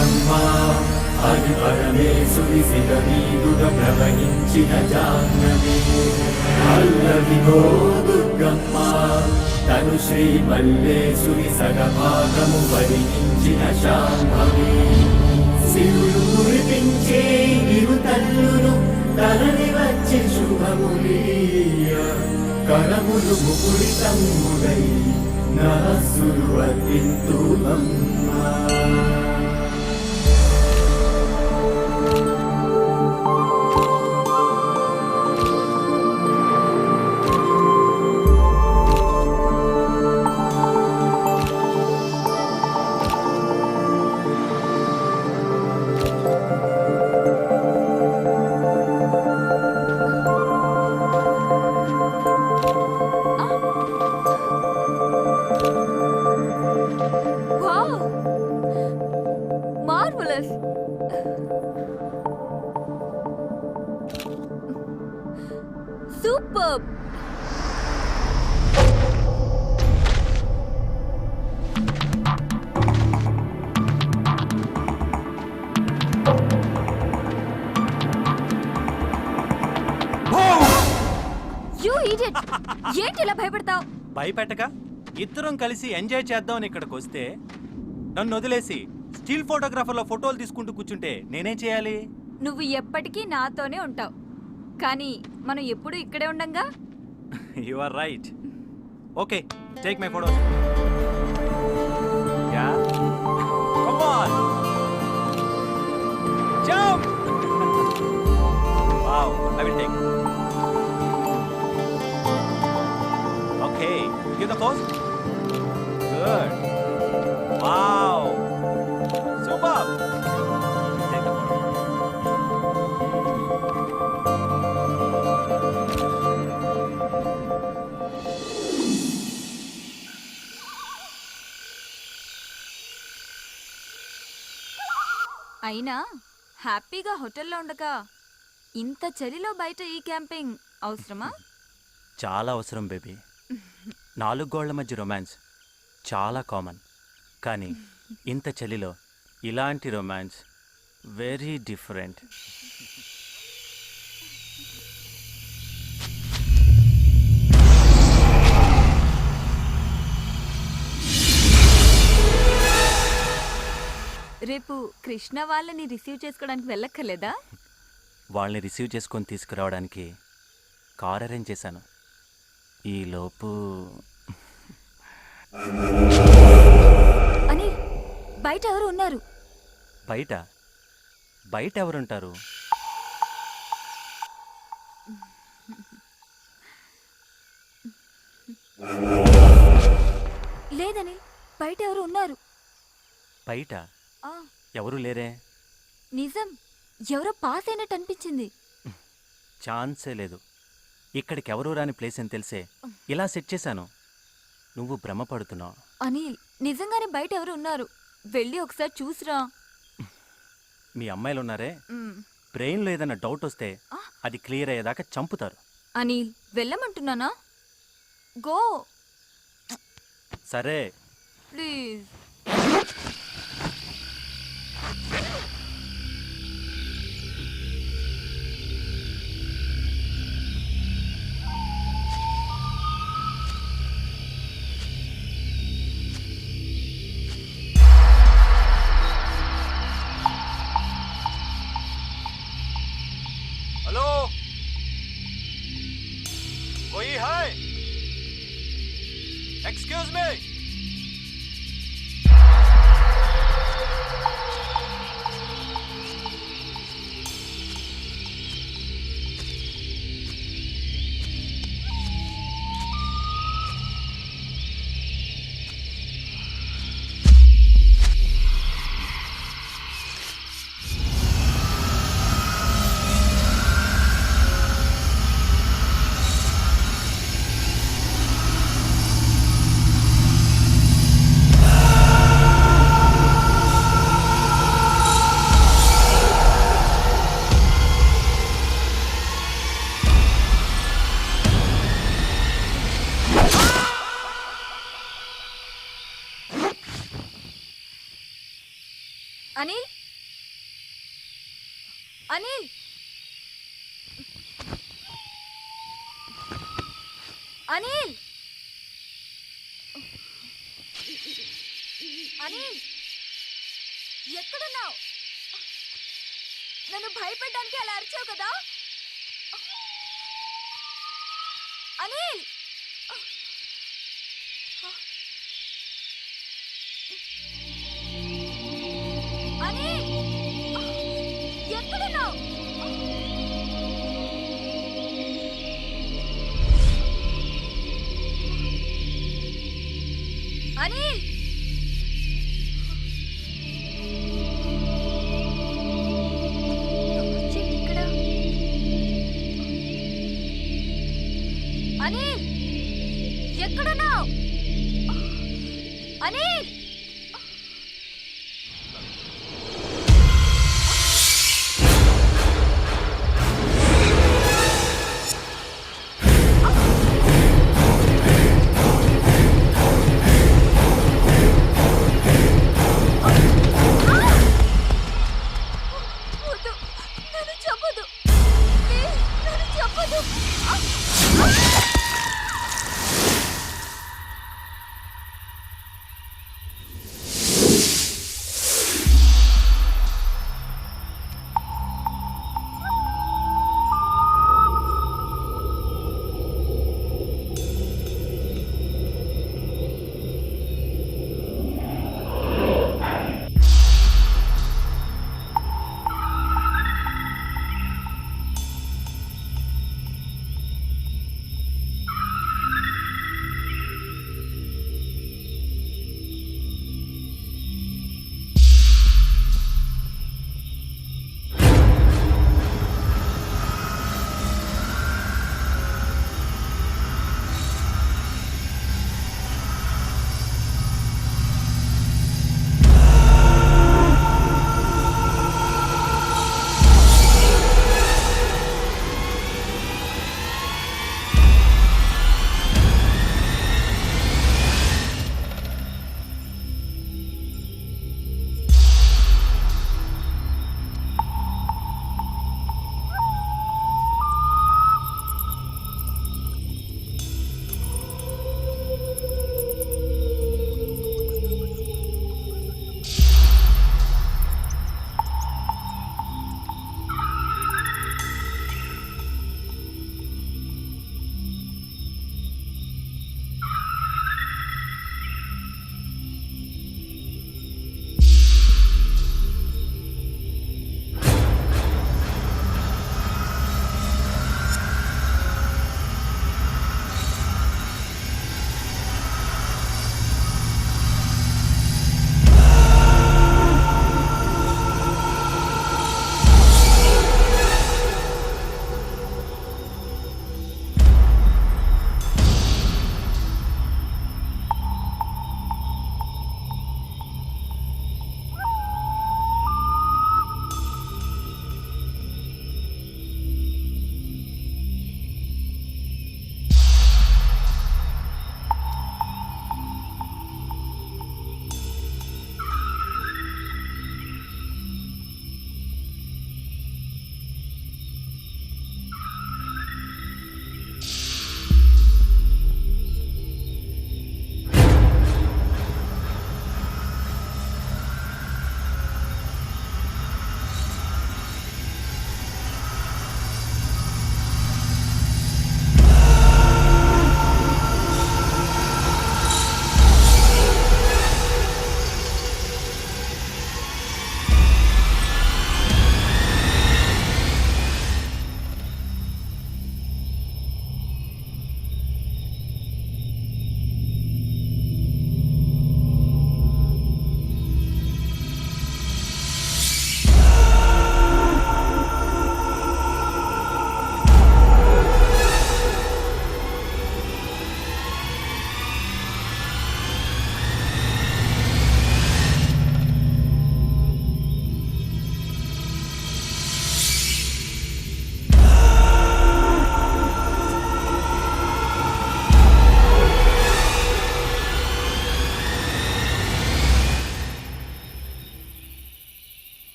బ్రహ్మ అది పరమేశుని శిల మీదుగా ప్రవహించిన జాహ్నవి అల్లవిగో దుర్గమ్మ తను శ్రీ మల్లేశుని సగభాగము వరించిన శాంభవి శివుడు కురిపించే ఇరు తల్లులు తరలి వచ్చే శుభములీయ కరములు ముకుడితమ్ముడై నరస్సులు వర్తింతుమమ్మా Superb! You idiot! ఏంటి ఇలా భయపడతావు? భయపెట్టక ఇద్దరం కలిసి ఎంజాయ్ చేద్దామని ఇక్కడికి వస్తే నన్ను వదిలేసి స్టిల్ ఫోటోగ్రాఫర్లో ఫోటోలు తీసుకుంటూ కూర్చుంటే నేనేం చేయాలి? నువ్వు ఎప్పటికీ నాతోనే ఉంటావు, కానీ మనం ఎప్పుడు ఇక్కడే ఉండంగా. You are right. Okay, take my photos. Yeah come on jump. Wow, I will take. Okay, give the pose. Good. Wow, super. Take the photo. అయినా హ్యాపీగా హోటల్లో ఉండక ఇంత చలిలో బయట ఈ క్యాంపింగ్ అవసరమా? చాలా అవసరం బేబీ. 4 గోళ్ల మధ్య రొమాన్స్ చాలా కామన్, కానీ ఇంత చలిలో ఇలాంటి రొమాన్స్ వెరీ డిఫరెంట్. రేపు కృష్ణ వాళ్ళని రిసీవ్ చేసుకోవడానికి వెళ్ళక్కర్లేదా? వాళ్ళని రిసీవ్ చేసుకొని తీసుకురావడానికి కార్ అరేంజ్ చేశాను. ఈలోపు అని బయట ఎవరు ఉన్నారు? బయట బయట ఎవరుంటారు? లేదని బయట ఎవరు ఉన్నారు? బయట ఆ, ఎవరు లేరే. నిజం, ఎవరో పాస్ అయినట్టు అనిపించింది. ఛాన్సే లేదు. ఇక్కడికి ఎవరు రాని ప్లేస్ అని తెలిసే ఇలా సెట్ చేశాను. నువ్వు భ్రమపడుతున్నావు. అనిల్, నిజంగానే బయట ఎవరు ఉన్నారు, వెళ్ళి ఒకసారి చూసిరా. మీ అమ్మాయిలు ఉన్నారే, బ్రెయిన్లో ఏదైనా డౌట్ వస్తే అది క్లియర్ అయ్యేదాకా చంపుతారు. అనిల్, వెళ్ళమంటున్నానా? గో. సరే ప్లీజ్. हेलो, कोई है? Excuse me. అనిల్ అనిల్ అనిల్ అనిల్ ఎక్కడున్నావు? నన్ను భయపెట్టడానికి అలా అరిచావు కదా అనిల్. అనిల్ ఎక్కడున్నావు? అనిల్ ఇక్కడ. అనిల్ ఎక్కడున్నావు? అనిల్ వద్దు, నన్ను చంపొద్దు. ప్లీజ్, నన్ను చంపొద్దు.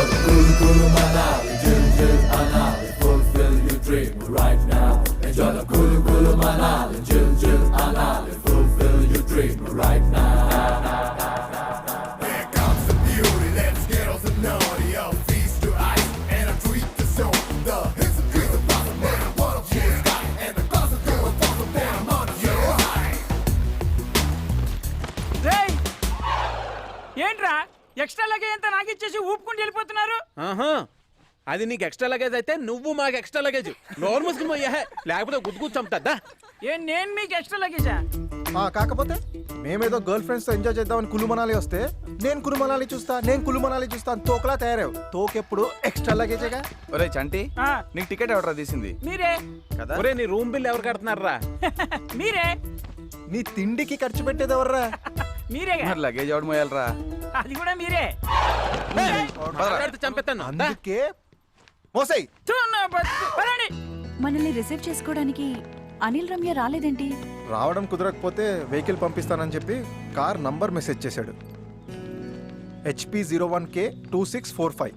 Enjoy the Kulu Kulu Manali, Jil Jil Anali, fulfill your dream right now. Enjoy the Kulu Kulu Manali, Jil Jil Anali, fulfill your dream right now. Here comes the beauty, let's get off the naughty. I'll feast your eyes and I'll treat the soul. The hits and trees of blossom, man, what a full sky. And the clouds are doing for the man, I'm on a zero high. రేయ్ ఏంట్రా extra luggage అంతా నాకు ఇచ్చేసి ఊపుకుంటూ వెళ్ళిపోతున్నారు. ఆహా అది నీకు extra luggage అయితే నువ్వు మాకు ఎక్స్ట్రా లగేజ్ నోరు మూసుకుని పోయా లేకపోతే గుద్దుకు చంపుతా. నేను మీకు ఎక్స్ట్రా లగేజా? కాకపోతే మేమేదో గర్ల్ ఫ్రెండ్స్ తో ఎంజాయ్ చేద్దామని కులు మనాలి వస్తే నేను కులు మనాలి చూస్తా అని తోకలా తయారావు. తోకెప్పుడు ఎక్స్ట్రా లగేజేగా. ఒరే చంటి ఆ, నీకు టికెట్ ఎవడరా తీసింది మీరే కదా? ఒరే నీ రూమ్ బిల్ ఎవరు కడుతున్నారా? మీరే నీ తిండికి ఖర్చు పెట్టేది ఎవర్రా? మీరేగా. మరి లగేజ్ ఎవడు మోయాలరా? అది కూడా మీరే. మాట్లాడితే చంపేస్తాను. దా. అందుకే మోసై థూ, నా బతుకు. పదండి. మనల్ని రిసీవ్ చేసుకోవడానికి అనిల్ రమ్య రాలేదేంటి? రావడం కుదరకపోతే వెహికల్ పంపిస్తానని చెప్పి కార్ నంబర్ మెసేజ్ చేశాడు. HP 01K 2645.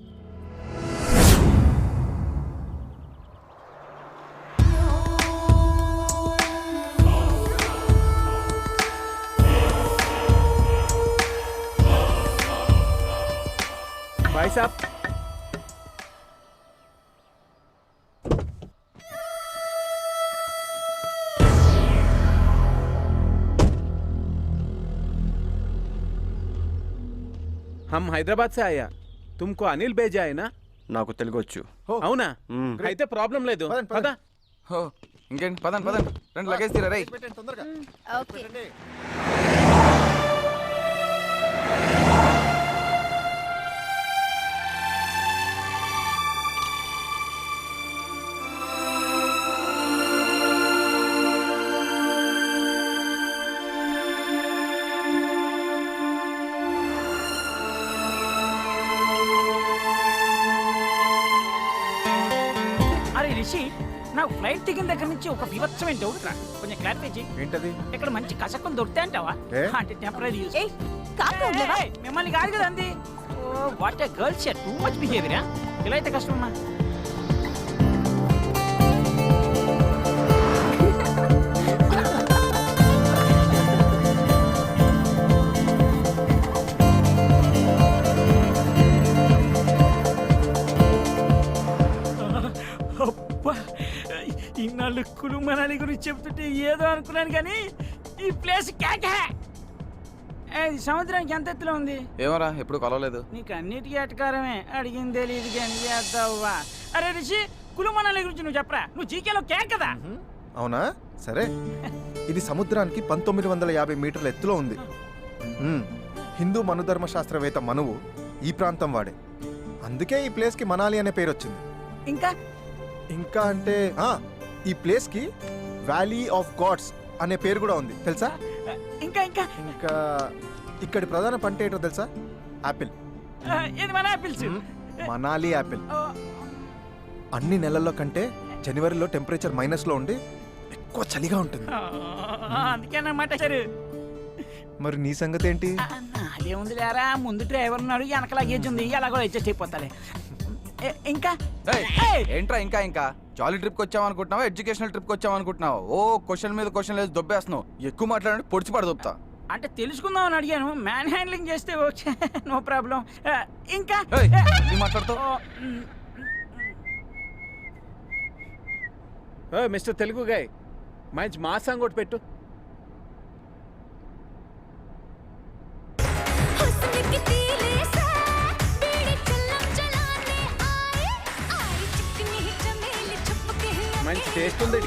బాయ్ సాబ్. हम हैदराबाद से आया तुमको अनिल भेजा है ना? నాకు తెలుగొచ్చు. అవునా? అయితే ప్రాబ్లం లేదు. పదండి, పదండి. పద. హో ఇంకేంటి పదండి రెండు లగేజ్ తీరా రై. పెట్టండి తొందరగా. ఓకే. పెట్టండి. అరే రిషి, నాకు ఫ్లైట్ దిగిన దగ్గర నుంచి ఒక వివత్సమైన డౌట్ రా, కొంచెం క్లారిఫై చేయి. ఏంటది? ఇక్కడ మంచి కసకం దొరుకుతాయి అంటావా? ఏ? అంటే టెంపరీ యూస్. ఏయ్, కామ్గా ఉండలేవా? మిమ్మల్ని కాదు కదా అంది. Oh what a girls share too much behaviour. ఇలా అయితే కష్టమమ్మా. అబ్బా, ఇన్నాళ్ళు కులు మనాలి గురించి చెప్తుంటే ఏదో అనుకున్నాను కానీ ఈ ప్లేస్ కేకే. ఇది సముద్రానికి ఎంత ఎత్తులో ఉంది? ఏమరా ఎప్పుడు కలవలేదు. నీకు అన్నిటికీ అటకారమే, అడిగింది తెలియదు కానీ చేద్దావా. అరే రిషి, కులు మనాలి గురించి నువ్వు చెప్పరా, నువ్వు జీకేలో కేక్ కదా. అవునా? సరే. ఇది సముద్రానికి 1950 మీటర్ల ఎత్తులో ఉంది. హిందూ మనుధర్మ శాస్త్రవేత్త మనువు ఈ ప్రాంతం వాడే. అందుకే ఈ ప్లేస్కి మనాలి అనే పేరు వచ్చింది. ఇంకా ఇంకా అంటే ఈ ప్లేస్కి వ్యాలీ ఆఫ్ గాడ్స్ అనే పేరు కూడా ఉంది తెలుసా? ఇంకా ఇంకా ఇంకా ఇక్కడి ప్రధాన పంట ఏంటో తెలుసా? యాపిల్. ఇది మన ఆపిల్స్. మనాలి యాపిల్. అన్ని నెలల్లో కంటే జనవరిలో టెంపరేచర్ మైనస్లో ఉండి ఎక్కువ చలిగా ఉంటుంది. అందుకేనమాట. మరి నీ సంగతి ఏంటి? అదేముంది లేరా, ముందు డ్రైవర్ ఉన్నాడు, వెనక లగేజ్ ఉంది, ఎలాగో అడ్జస్ట్ అయిపోతాలే. ఇంకా ఏయ్! ఏంట్రా ఇంకా జాలీ ట్రిప్కి వచ్చామనుకుంటున్నావా ఎడ్యుకేషనల్ ట్రిప్కి వచ్చామనుకుంటున్నావా? ఓ క్వశ్చన్ మీద క్వశ్చన్ లేదు దొబ్బేస్తున్నావు. ఎక్కువ మాట్లాడండి పొడిచి పడదొబ్బుతా. అంటే తెలుసుకుందాం అని అడిగాను, మ్యాన్ హ్యాండ్లింగ్ చేస్తే ఓకే, నో ప్రాబ్లం. ఇంకా ఏయ్, ఏం మాట్లాడుతావు? మిస్టర్ తెలుగు గాయ్ మంచి మా సాంగ్ ఒకటి పెట్టు. మంచి టేస్ట్ ఉంది.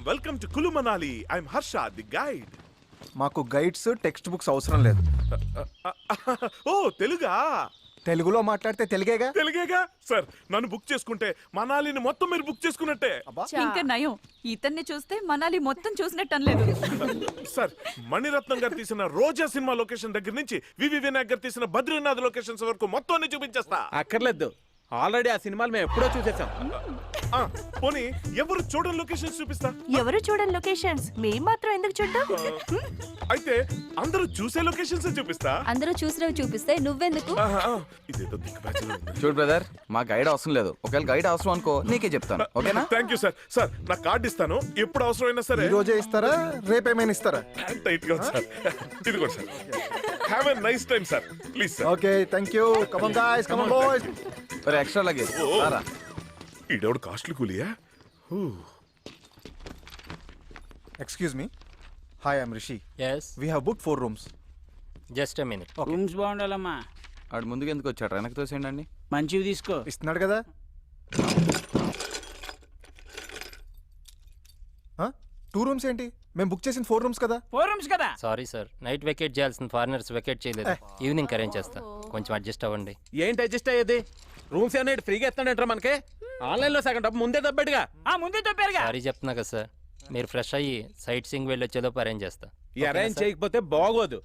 Welcome to Kullu Manali. I'm Harsha, the guide. మాకు గైడ్స్ టెక్స్ట్ బుక్స్ అవసరం లేదు. ఓ తెలుగా? తెలుగులో మాట్లాడితే తెలుగేగా. తెలుగేగా సార్. నన్ను బుక్ చేసుకుంటే మనాలిని మొత్తం మీరు బుక్ చేసుకున్నట్టే. ఇంకా నయం, ఇతన్ని చూస్తే మనాలి మొత్తం చూసినట్టు అనలేదు. సార్, మణిరత్నం గారు తీసిన రోజా సినిమా లొకేషన్ దగ్గర నుంచి వివి వినాయక్ గారు తీసిన బద్రీనాథ్ లొకేషన్స్ వరకు మొత్తం అన్ని చూపించేస్తా. అక్కర్లేదు, ఆల్రెడీ ఆ సినిమాలు మేము ఎప్పుడో చూసేసాం. పోనీ ఎవరు చూడని లొకేషన్స్ చూపిస్తా. ఎవరు చూడని లొకేషన్స్ మేం మాత్రం ఎందుకు చూద్దాం? అయితే అందరూ చూసే లొకేషన్స్ చూపిస్తా. అందరూ చూసినవి చూపిస్తే నువ్వెందుకు? ఇదేదో దిక్కుమాలిన ఉంది. చూడు బ్రదర్, మా గైడ్ అవసరం లేదు. ఒకవేళ గైడ్ అవసరం అనుకో నీకే చెప్తాను, ఓకేనా? Thank you sir. సార్, నా కార్డు ఇస్తాను, ఎప్పుడు అవసరమైనా సరే. ఈ రోజే ఇస్తారా, రేపేమైనా ఇస్తారా? టైట్ గా ఉంది సార్. ఇదిగోండి sir. Have a nice time sir. Please sir. Okay, thank you. Come on guys, come on boys. మరి ఎక్స్ట్రా లగేజ్ రారా. ఈడెవడు కాస్ట్లీ కూలియా? Excuse me. Hi, I'm Rishi. Yes, we have book 4 rooms. just a minute. Rooms బాగుండాలమ్మా. ఆడు ముందుకు ఎందుకు వచ్చాడు? వెనక్కి తోసేయండి. మంచివి తీసుకో. ఇస్తున్నాడు కదా. 2 rooms ఏంటి? మేము బుక్ చేసిన 4 rooms కదా. 4 రూమ్స్ కదా. Sorry sir, నైట్ వెకేట్ చేయాల్సిన ఫారినర్స్ వెకేట్ చేయలేదు. ఈవినింగ్ అరేంజ్ చేస్తా, కొంచెం అడ్జస్ట్ అవ్వండి. ఏంటి అడ్జస్ట్ అయ్యేది? రూమ్స్ ఏమైనా ఫ్రీగా ఇస్తాడంటారా మనకి? ఆన్లైన్లో సగం డబ్బు ముందే దబ్బడిగా. ముందే చెప్పారుగా. సారీ చెప్తున్నా కదా సార్, మీరు ఫ్రెష్ అయ్యి సైట్ సింగ్ వెళ్ళి వచ్చేలోపు అరేంజ్ చేస్తా. ఈ అరేంజ్ చేయకపోతే బాగోదు.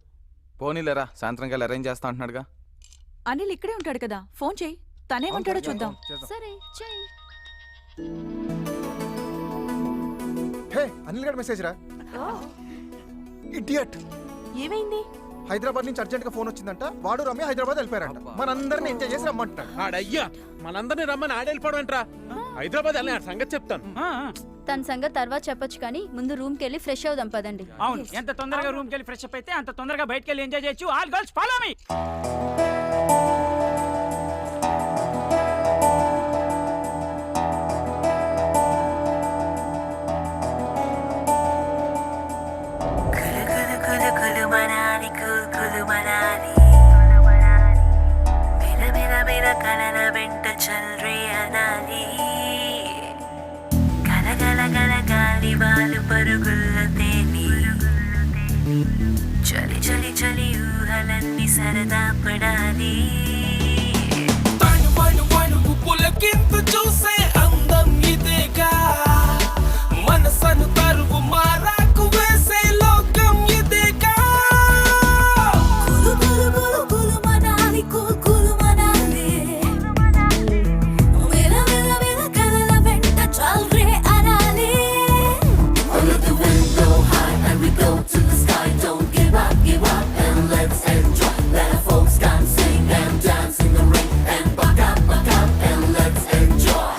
పోనీలేరా, సాయంత్రం కల్లా అరేంజ్ చేస్తా అంటున్నాడుగా. అనిల్ ఇక్కడే ఉంటాడు కదా, ఫోన్ చేయి, తనేమంటాడో చూద్దాం. సరే చెయ్. హే, అనిల్ గారి మెసేజ్ రా. ఇడియట్. ఏమైంది? హైదరాబాద్ నుంచి అర్జెంట్ గా ఫోన్ వచ్చిందంట. వాడు రమ్య హైదరాబాద్ వెళ్ళిపోయారంట. మనందరిని ఎంజాయ్ చేసి రమ్మంటున్నాడు. ఆడయ్యా, మనందరినీ రమ్మని ఆడెళ్ళిపోవడం ఏంట్రా? హైదరాబాద్ వెళ్ళి ఆ సంగతి చెప్తాను. తన సంగతి తర్వాత చెప్పొచ్చు కానీ ముందు రూమ్ కి వెళ్ళి ఫ్రెష్ అవుదాం పదండి. అవును, ఎంత తొందరగా రూమ్ కి వెళ్ళి ఫ్రెష్ అప్ అయితే అంత తొందరగా బయటకి వెళ్ళి ఎంజాయ్ చేయొచ్చు. All girls follow me. కలల వెంట చల్రే అనాలి, కలగల గల గాలి వాలు పరుగుల తేని, చలి చలి చలి ఊహలన్నీ సరదా పడాలి. చూసే అందం ఇదేగా, మనసను తరువు మారాకు వేసే లోకం ఇదేగా. కులు కులు కులు కులు మనాలి, కులు కులు మనాలి, వేల వేల వేల కలల వెంట చల్రే అనాలి. Let the wind go high and we go to the sky. Don't give up and let's enjoy. Let our folks can sing and dance in the rain and buck up and let's enjoy.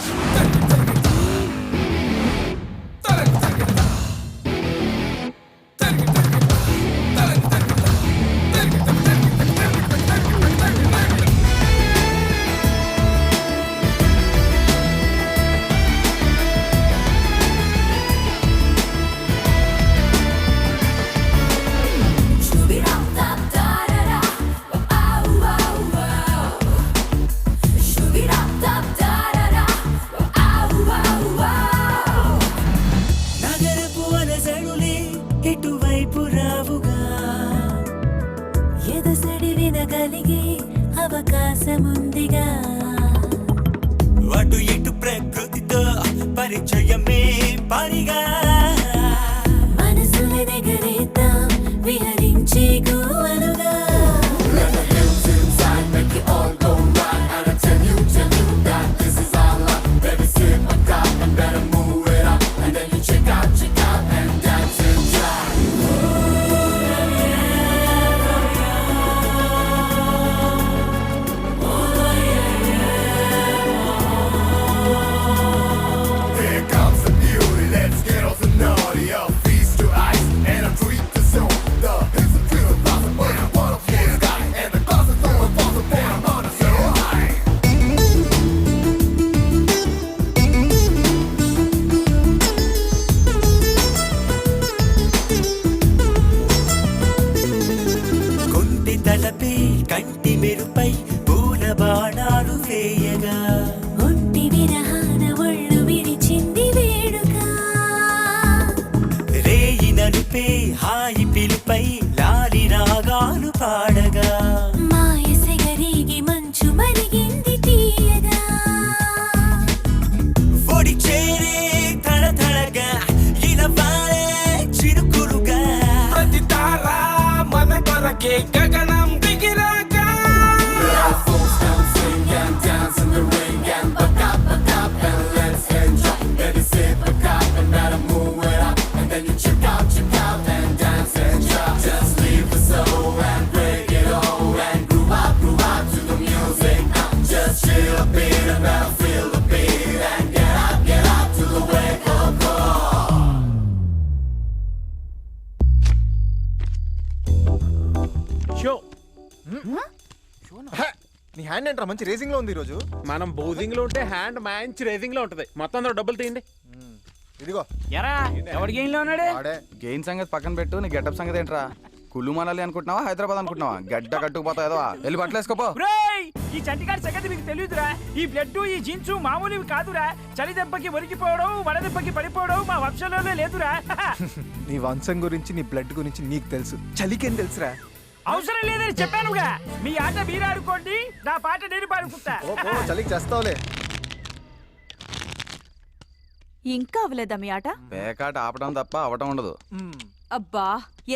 నగరపు అలజడులే ఎటువైపు రావుగా, ఎదసడి వినగలిగే అవకాశముందిగా. అటు ఇటు ప్రకృతితో పరిచయమే పనిగా. మనసుల నెగరేద్దాం విహరించే గోవలుగా. Let the hills inside make it all go right. And I tell you that this is our life. Baby, sit back up and better move it up. And then you check out and dance and jive. Here comes the beauty, let's get off the naughty. A feast to ice and a treat to zone. The hills are dreaming blossom, but I wanna feel the sky. And the clouds are throwing balls of pain, I'm on a so high. కుంటి తలపై కంటి మెరుపై పూల బాణాలు వేయగా. ఒంటి విరహాన ఒళ్ళు విరిచింది వేడుక. the beat and now feel the beat and get up to the wake up call. Show hey, నీ హ్యాండ్ ఏంట్రా మంచి రేసింగ్ లో ఉంది ఈరోజు. మనం బౌజింగ్ లో ఉంటే హ్యాండ్ మంచి రేసింగ్ లో ఉంటది. మొత్తం అందరూ డబ్బులు తీయండి. ఇదిగో ఎరా ఎవరి గేమ్ లో ఉన్నాడు? వాడే. గెయిన్ సంగతి పక్కన పెట్టు, నీ గెటప్ సంగతి ఏంట్రా? కుళ్ళు మనాలి అనుకుంటున్నావా, హైదరాబాద్ అనుకుంటున్నావా? గడ్డ కట్టుకుపోతావు ఏదో, వెళ్ళి బట్టలు వేసుకోపో. ఒరేయ్, ఈ చంటిగాడి సంగతి మీకు తెలియదురా. ఈ బ్లడ్ ఈ జీన్స్ మామూలువి కాదురా. చలి దెబ్బకి ఒరిగిపోవడం, వడ దెబ్బకి పడిపోవడం మా వంశంలోనే లేదురా. నీ వంశం గురించి నీ బ్లడ్ గురించి నీకు తెలుసు, చలికేం తెలుసురా? అవసరం లేదని చెప్పానుగా. మీ ఆట మీరు ఆడుకోండి, నా పాట నేను పాడుకుంటా. ఓ చలికి చేస్తావులే. ఇంకా అవ్వలేదా మీ ఆట? పేకాట ఆపడం తప్ప అవటం ఉండదు. అబ్బా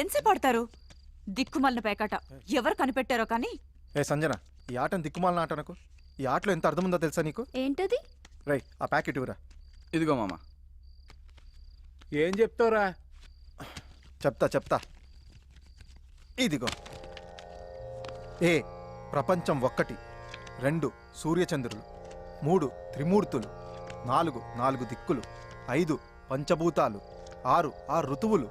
ఎంతసేపు ఆడతారు? దిక్కుమాలిన పేకాట ఎవరు కనిపెట్టారో కానీ. ఏ సంజన, ఈ ఆటను దిక్కుమాలిన ఆట నాకు. ఈ ఆటలో ఎంత అర్థం ఉందో తెలుసా నీకు? ఏంటది? రై ఆ ప్యాకెట్ ఇవ్వరా. ఇదిగో మామ. ఏం చెప్తావురా? చెప్తా. ఇదిగో. ఏ ప్రపంచం 1, 2 సూర్యచంద్రులు, 3 త్రిమూర్తులు, 4 దిక్కులు, 5 పంచభూతాలు, 6 ఋతువులు,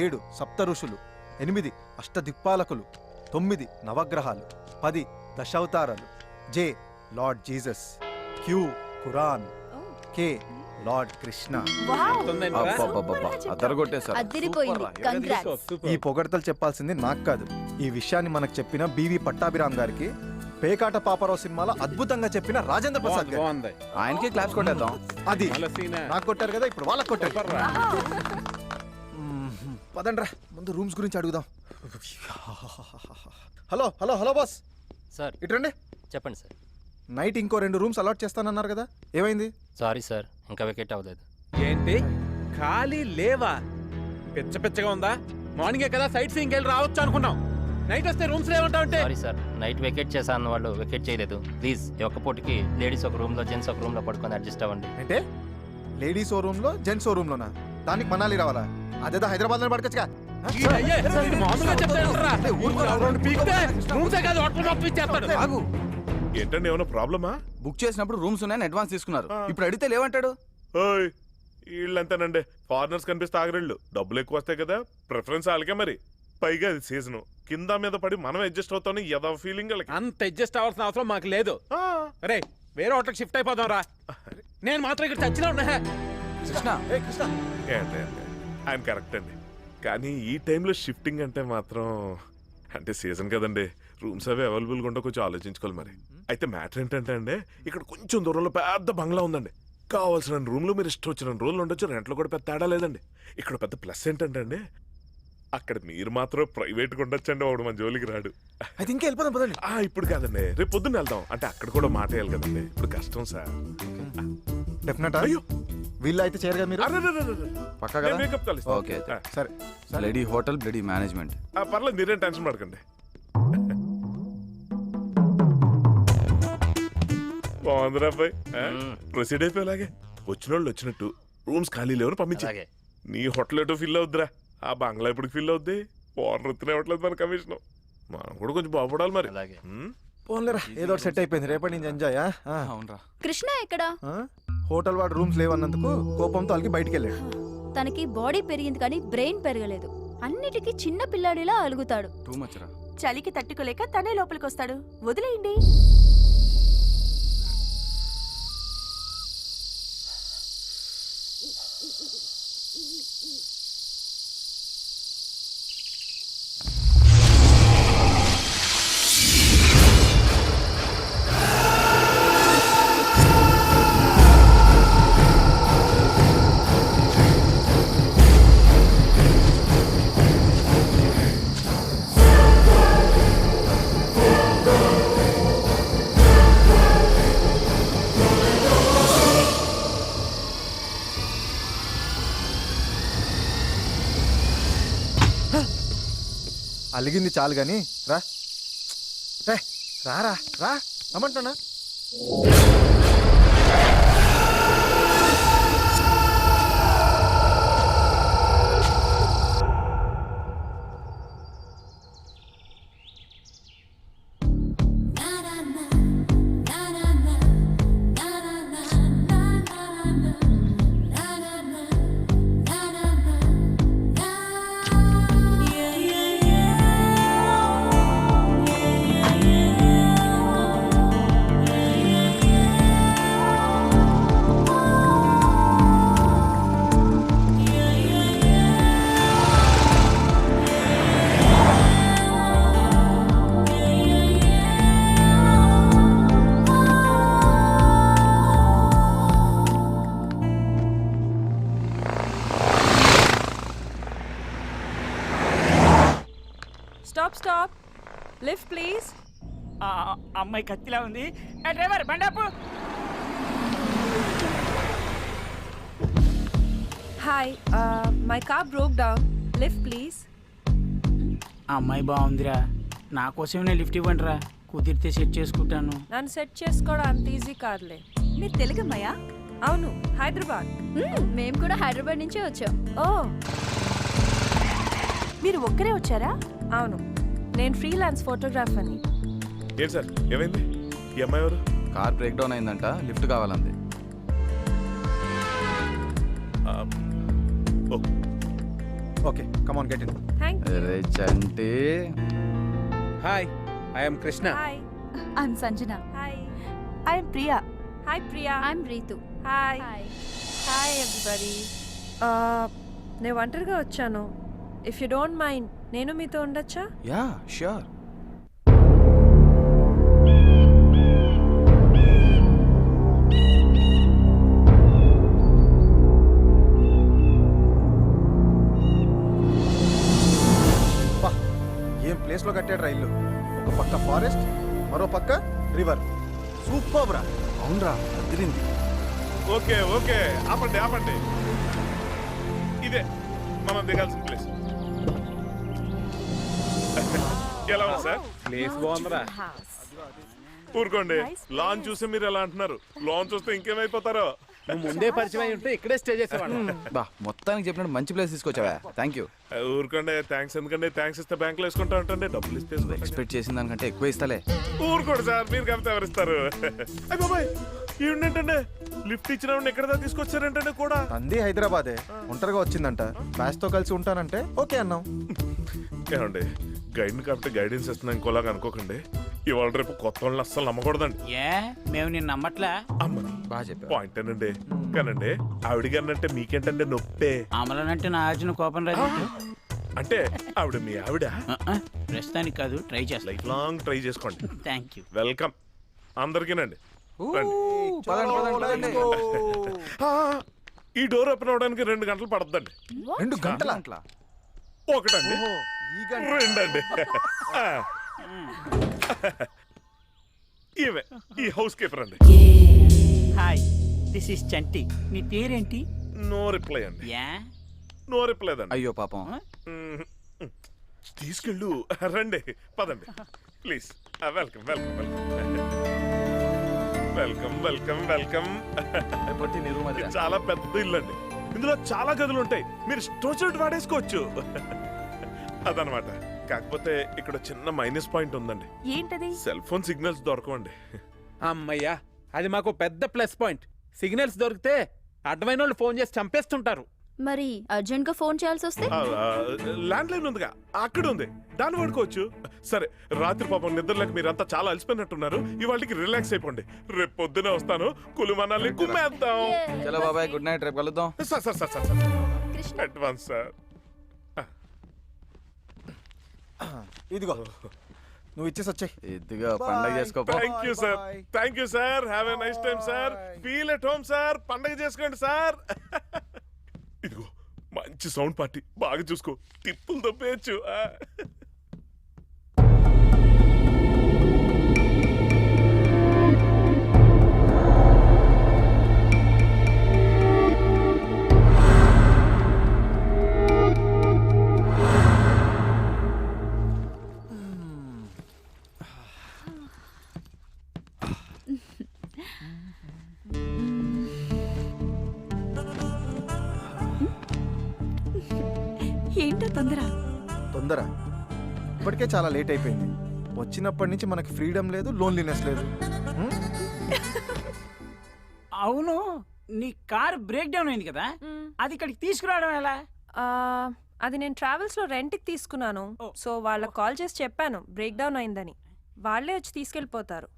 7 సప్త ఋషులు, 8 అష్టదిక్పాలకులు, 9 నవగ్రహాలు, 10 దశావతారాలు, జే లార్డ్ జీసస్, క్యూ ఖురాన్, కే లార్డ్ కృష్ణ. అబ్బబ్బబ్బబ్బా, అదరగొట్టేశారు. అదిరిపోయింది. కంగ్రాట్స్. ఈ పొగడతలు చెప్పాల్సింది నాకు కాదు. ఈ విషయాన్ని మనకు చెప్పిన బివి పట్టాభిరామ్ గారికి, పేకాట పాపరావు సినిమాలో అద్భుతంగా చెప్పిన రాజేంద్ర ప్రసాద్ గారు. బాగుంది. ఆయనకి క్లాప్స్ కొట్టేద్దాం. అది మళ్ళా సీనా? నాకు కొట్టారు కదా, ఇప్పుడు వాళ్ళకి కొట్టారు. పదండ్రా ముందు రూమ్స్ గురించి అడుగుదాం. హలో బాస్, సార్ ఇట్రండి. చెప్పండి సార్. నైట్ ఇంకో 2 రూమ్స్ అలాట్ చేస్తానన్నారు కదా, ఏమైంది? సారీ సార్, ఇంకా వెకెట్ అవ్వలేదు. ఏంటి ఖాళీ లేవా? పిచ్చగా ఉందా? మార్నింగే కదా సైట్ సీయింగ్ వెళ్ళి రావచ్చు అనుకున్నాం. నైట్ వస్తే రూమ్స్ లేవంటావంటే? సారీ సార్, నైట్ వెకెట్ చేశా అన్న వాళ్ళు వెకెట్ చేయలేదు. ప్లీజ్ ఈ ఒక్క పూటకి లేడీస్ ఒక రూమ్ లో, జెంట్స్ ఒక రూమ్ లో పడుకొని అడ్జస్ట్ అవ్వండి. అంటే లేడీస్ ఓ రూమ్ లో, జెంట్స్ ఓ రూమ్ లోనా? దానికి మనాలి రావాలా? అదేదో హైదరాబాద్ లో పడకొచ్చుగా. మామూలుగా చెప్తారా? రూమ్సే కాదు, హోటల్ పంపించేస్తాడు. ఆగు. ఏంటండి, ఏమైనా ప్రాబ్లమా? బుక్ చేసినప్పుడు రూమ్స్ ఉన్నాయని అడ్వాన్స్ తీసుకున్నారు. ఇప్పుడు అడిగితే లేవంటాడు. ఓయ్, వీళ్ళంతేనండి, ఫారినర్స్ కనిపిస్తే ఆగరిళ్ళు. డబ్బులు ఎక్కువ వస్తాయి కదా, ప్రిఫరెన్స్ వాళ్ళకే. మరి పైగా అది సీజన్, కింద మీద పడి మనం అడ్జస్ట్ అవుతాం. ఏదో ఫీలింగ్ వాళ్ళకి. అంత అడ్జస్ట్ అవ్వాల్సిన అవసరం మాకు లేదు. అరే వేరే హోటల్కి షిఫ్ట్ అయిపోదాం రా. నేను మాత్రం ఇక్కడ చచ్చినా ఉన్నా. కృష్ణ, ఏంటి ఆయన కరెక్ట్ అండి, కానీ ఈ టైంలో షిఫ్టింగ్ అంటే మాత్రం, అంటే సీజన్ కదండి, రూమ్స్ అవి అవైలబుల్గా ఉండో కొంచెం ఆలోచించుకోవాలి. మరి అయితే మ్యాటర్ ఏంటంటే అండి, ఇక్కడ కొంచెం దూరంలో పెద్ద బంగ్లా ఉందండి. కావాల్సిన రూమ్లో మీరు ఇష్టం వచ్చిన రోజులు ఉండొచ్చు. రెంట్లో కూడా పెద్ద తేడా లేదండి. ఇక్కడ పెద్ద ప్లస్ ఏంటంటే అండి, అక్కడ మీరు మాత్రం ప్రైవేట్గా ఉండొచ్చండి. వాడు మన జోలికి రాడు. అయితే ఇంకా వెళ్ళిపోదాం పదండి. ఇప్పుడు కాదండి, రేపు పొద్దున్న వెళ్దాం. అంటే అక్కడ కూడా మాట వేయాలి కదండి, ఇప్పుడు కష్టం సార్. డెఫినెట్. అయ్యో, వీళ్ళు అయితే చేయరు కదా మీరు? పక్కా కదా? మేకప్ కలిసి. ఓకే. సరే బ్లడీ హోటల్, బ్లడీ మేనేజ్మెంట్. పర్లేదు, మీరేం టెన్షన్ పడకండి. బాగుందిరా అబ్బాయి, ప్రొసీడ్ అయిపోయేలాగే. వచ్చిన వాళ్ళు వచ్చినట్టు, రూమ్స్ ఖాళీ లేవని పంపించి. అలాగే. నీ హోటల్ ఎటో ఫిల్ అవుద్దిరా, ఆ బంగ్లా ఇప్పుడు ఫిల్ అవుద్ది. ఓనర్ ఎత్తున ఇవ్వట్లేదు మన కమిషన్. మనం కూడా కొంచెం బాగుపడాలి మరి. అలాగే. పోన్లేరా, ఏదో సెట్ అయిపోయింది. రేపటి నుంచి ఎంజాయ్. అవునరా. కృష్ణ ఎక్కడా? హోటల్ వాడు రూమ్స్ లేవన్నందుకు కోపంతో వాళ్ళకి బయటికి వెళ్ళాడు. తనకి బాడీ పెరిగింది కానీ బ్రెయిన్ పెరగలేదు. అన్నిటికీ చిన్న పిల్లాడిలా అలుగుతాడు. టూ మచ్ రా. చలికి తట్టుకోలేక తనే లోపలికి వస్తాడు. వదిలేయండి. అలిగింది చాలు గాని రా. రారా రా రమ్మంటున్నా. Lift please. అమ్మాయి కత్తిలా ఉంది. డ్రైవర్ బండాపు. Hi, my car broke down. Lift please. అమ్మాయి బాగుందిరా, నా కోసమే లిఫ్ట్ ఇవ్వండిరా, కుదిరితే సెట్ చేసుకుంటాను. నన్ను సెట్ చేసుకోవడం అంత ఈజీ కాదులే. మీరు తెలుగమ్మయ్యా? అవును, హైదరాబాద్. మేము కూడా హైదరాబాద్ నుంచే వచ్చాం. ఓ, మీరు ఒక్కరే వచ్చారా? అవును, నేను ఫ్రీలాన్స్ ఫోటోగ్రాఫర్ని. ఏంటి సార్ ఏమైంది? ఈ అమ్మాయి ఎవరు? కార్ బ్రేక్ డౌన్ అయిందంట, లిఫ్ట్ కావాలంది. Okay, come on, get in. Thank you. అరే Chanti. Hi, I'm Krishna. Hi. I'm Sanjana. Hi. I'm Priya. Hi Priya. I'm Ritu. Hi. Hi everybody. నేను ఒంటరిగా వచ్చాను. ఇఫ్ యూ డోంట్ మైండ్ నేను మీతో ఉండొచ్చా? Yeah sure. వా, ఏం ప్లేస్లో కట్టాడు రైళ్ళు. ఒక పక్క ఫారెస్ట్, మరో పక్క రివర్. సూపర్ రా. అవునరా, అదిరింది. ఓకే ఓకే, ఆపండి ఆపండి. ఇదే మనం దిగాల్సిన ప్లేస్. ఎలా ఉంది సార్? ప్లేస్ బాగుందిరా. ఊరుకోండి, లాన్ చూసి మీరు ఎలా అంటున్నారు? లాన్ చూస్తే ఇంకేమైపోతారో. నువ్వు ముందే పరిచయం అయి ఉంటే ఇక్కడే స్టే చేసేవాడు. బా, మొత్తానికి చెప్పినట్టు మంచి ప్లేస్ తీసుకొచ్చావా? Thank you. ఊరుకోండి, థ్యాంక్స్ ఎందుకండి? థ్యాంక్స్ ఇస్తే బ్యాంకులో వేసుకుంటా ఉంటండి, డబ్బులు ఇస్తే ఎక్స్పెక్ట్ చేసిన దానికంటే ఎక్కువ ఇస్తాలే. ఊరుకోండి సార్, మీరు కాబట్టి ఎవరిస్తారు? అయ్య బాబాయ్, ఏంటంటే లిఫ్ట్ ఇచ్చిన ఎక్కడ దాకా తీసుకొచ్చారంటే కూడా. అంది హైదరాబాదే, ఒంటరిగా వచ్చిందంట. బ్యాచ్తో కలిసి ఉంటానంటే ఓకే అన్నాం. ఏమండి, గైడ్ని కాబట్టి గైడెన్స్ ఇస్తున్నాం ఇంకోలాగా అనుకోకండి. ఇవాళ రేపు కొత్త వాళ్ళని అస్సలు నమ్మకూడదండి. ఏ మేము నిన్ను నమ్మట్లా? అమ్మని బాగా చెప్పా. పాయింట్ ఏనండి. కానండి ఆవిడ గారినంటే మీకేంటంటే నొప్పే. అమలనంటే నా అర్జున కోపం రాదు. అంటే ఆవిడ మీ ఆవిడ? ప్రస్తుతానికి కాదు, ట్రై చేస్తా. లైఫ్ లాంగ్ ట్రై చేసుకోండి. Thank you. వెల్కమ్ అందరికీనండి. ఆ, ఈ డోర్ ఓపెన్ అవడానికి 2 గంటలు పడుతుందండి. 2 గంటల? ఒకటండి, ఈ గంట రెండండి. ఈమె ఈ హౌస్ కీపర్ అండి. హాయ్, దిస్ ఇస్ చంటి. నీ పేరేంటి? నో రిప్లై అండి. యా? నో రిప్లై అండి. అయ్యో పాపం. తీసుకెళ్ళు, రండి పదండి please. Welcome welcome welcome welcome welcome welcome. ఇది చాలా పెద్ద ఇల్లు అండి, ఇందులో చాలా గదులు ఉంటాయి, మీరు స్టోచ్ వాడేసుకోవచ్చు. అదనమాట. కాకపోతే ఇక్కడ చిన్న మైనస్ పాయింట్ ఉందండి. ఏంటది? సెల్ ఫోన్ సిగ్నల్స్ దొరకవండి. అమ్మయ్యా, అది మాకు పెద్ద ప్లస్ పాయింట్. సిగ్నల్స్ దొరికితే అడ్డమైన వాళ్ళు ఫోన్ చేసి చంపేస్తుంటారు. మరి అర్జెంట్ గా ఫోన్ చేయాల్సి వస్తే? ల్యాండ్ లైన్ ఉందిగా, అక్కడ ఉంది, దాన్ని వాడుకోవచ్చు. సరే, రాత్రి పాపం నిద్రలేక మీరంతా చాలా అలసిపోయినట్టున్నారు. ఇవాళకి రిలాక్స్ అయిపోండి. రేపు పొద్దునే వస్తాను, కులుమనాలి కుమ్మేద్దాం. చలో బాబాయ్, గుడ్ నైట్, రేపు కలుద్దాం. Sir sir sir sir advance sir. ఇదిగో, నువ్వు ఇచ్చేసి వచ్చాయి. ఇదిగా పండగ చేసుకో. Thank you sir, thank you sir. Have a nice time sir. Feel at home sir. పండగ చేసుకోండి సార్. ఇదిగో మంచి సౌండ్ పార్టీ, బాగా చూసుకో, టిప్పులు దొబ్బేయచ్చు. ఏంటో తొందర? తొందర? ఇప్పటికే చాలా లేట్ అయిపోయింది. వచ్చినప్పటి నుంచి మనకి ఫ్రీడమ్ లేదు, లోన్లీనెస్ లేదు. అవును, నీ కార్ బ్రేక్ డౌన్ అయింది కదా, అది ఇక్కడికి తీసుకురావడం ఎలా? అది నేను ట్రావెల్స్ లో రెంట్కి తీసుకున్నాను. సో వాళ్ళకి కాల్ చేసి చెప్పాను బ్రేక్ డౌన్ అయిందని. వాళ్ళే వచ్చి తీసుకెళ్ళిపోతారు.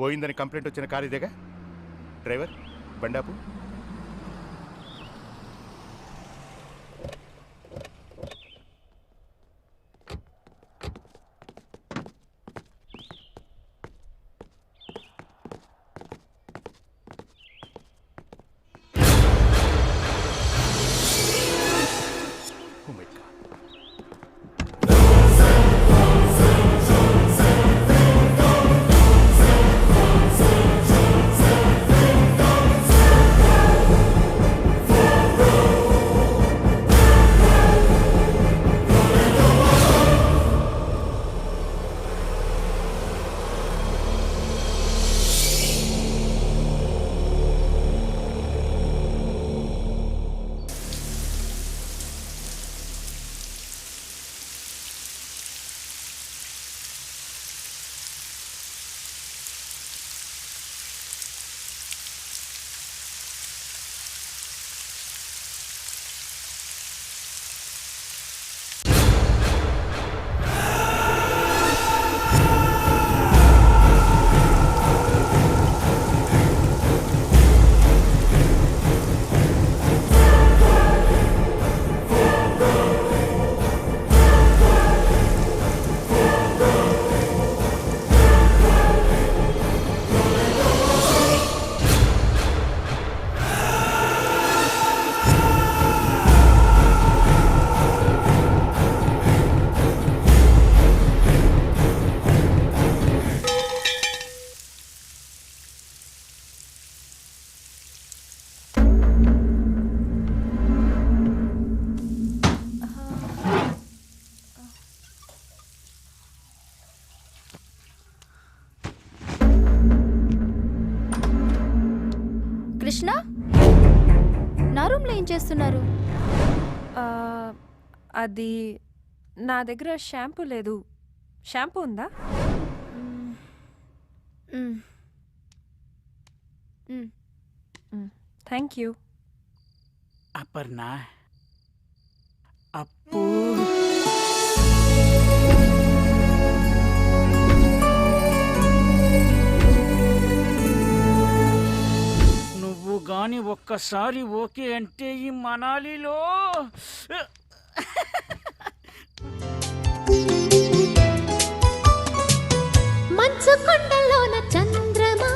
పోయిందని కంప్లైంట్ వచ్చిన కార్ ఇదేగా. డ్రైవర్ బండాపు. కృష్ణ నా రూమ్లో ఏం చేస్తున్నారు? అది నా దగ్గర షాంపూ లేదు. షాంపూ ఉందా? Thank you. అపర్ణ అప్పు నువ్వు గాని ఒక్కసారి ఓకే అంటే ఈ మనాలిలో మంచు కొండలోన చంద్రమా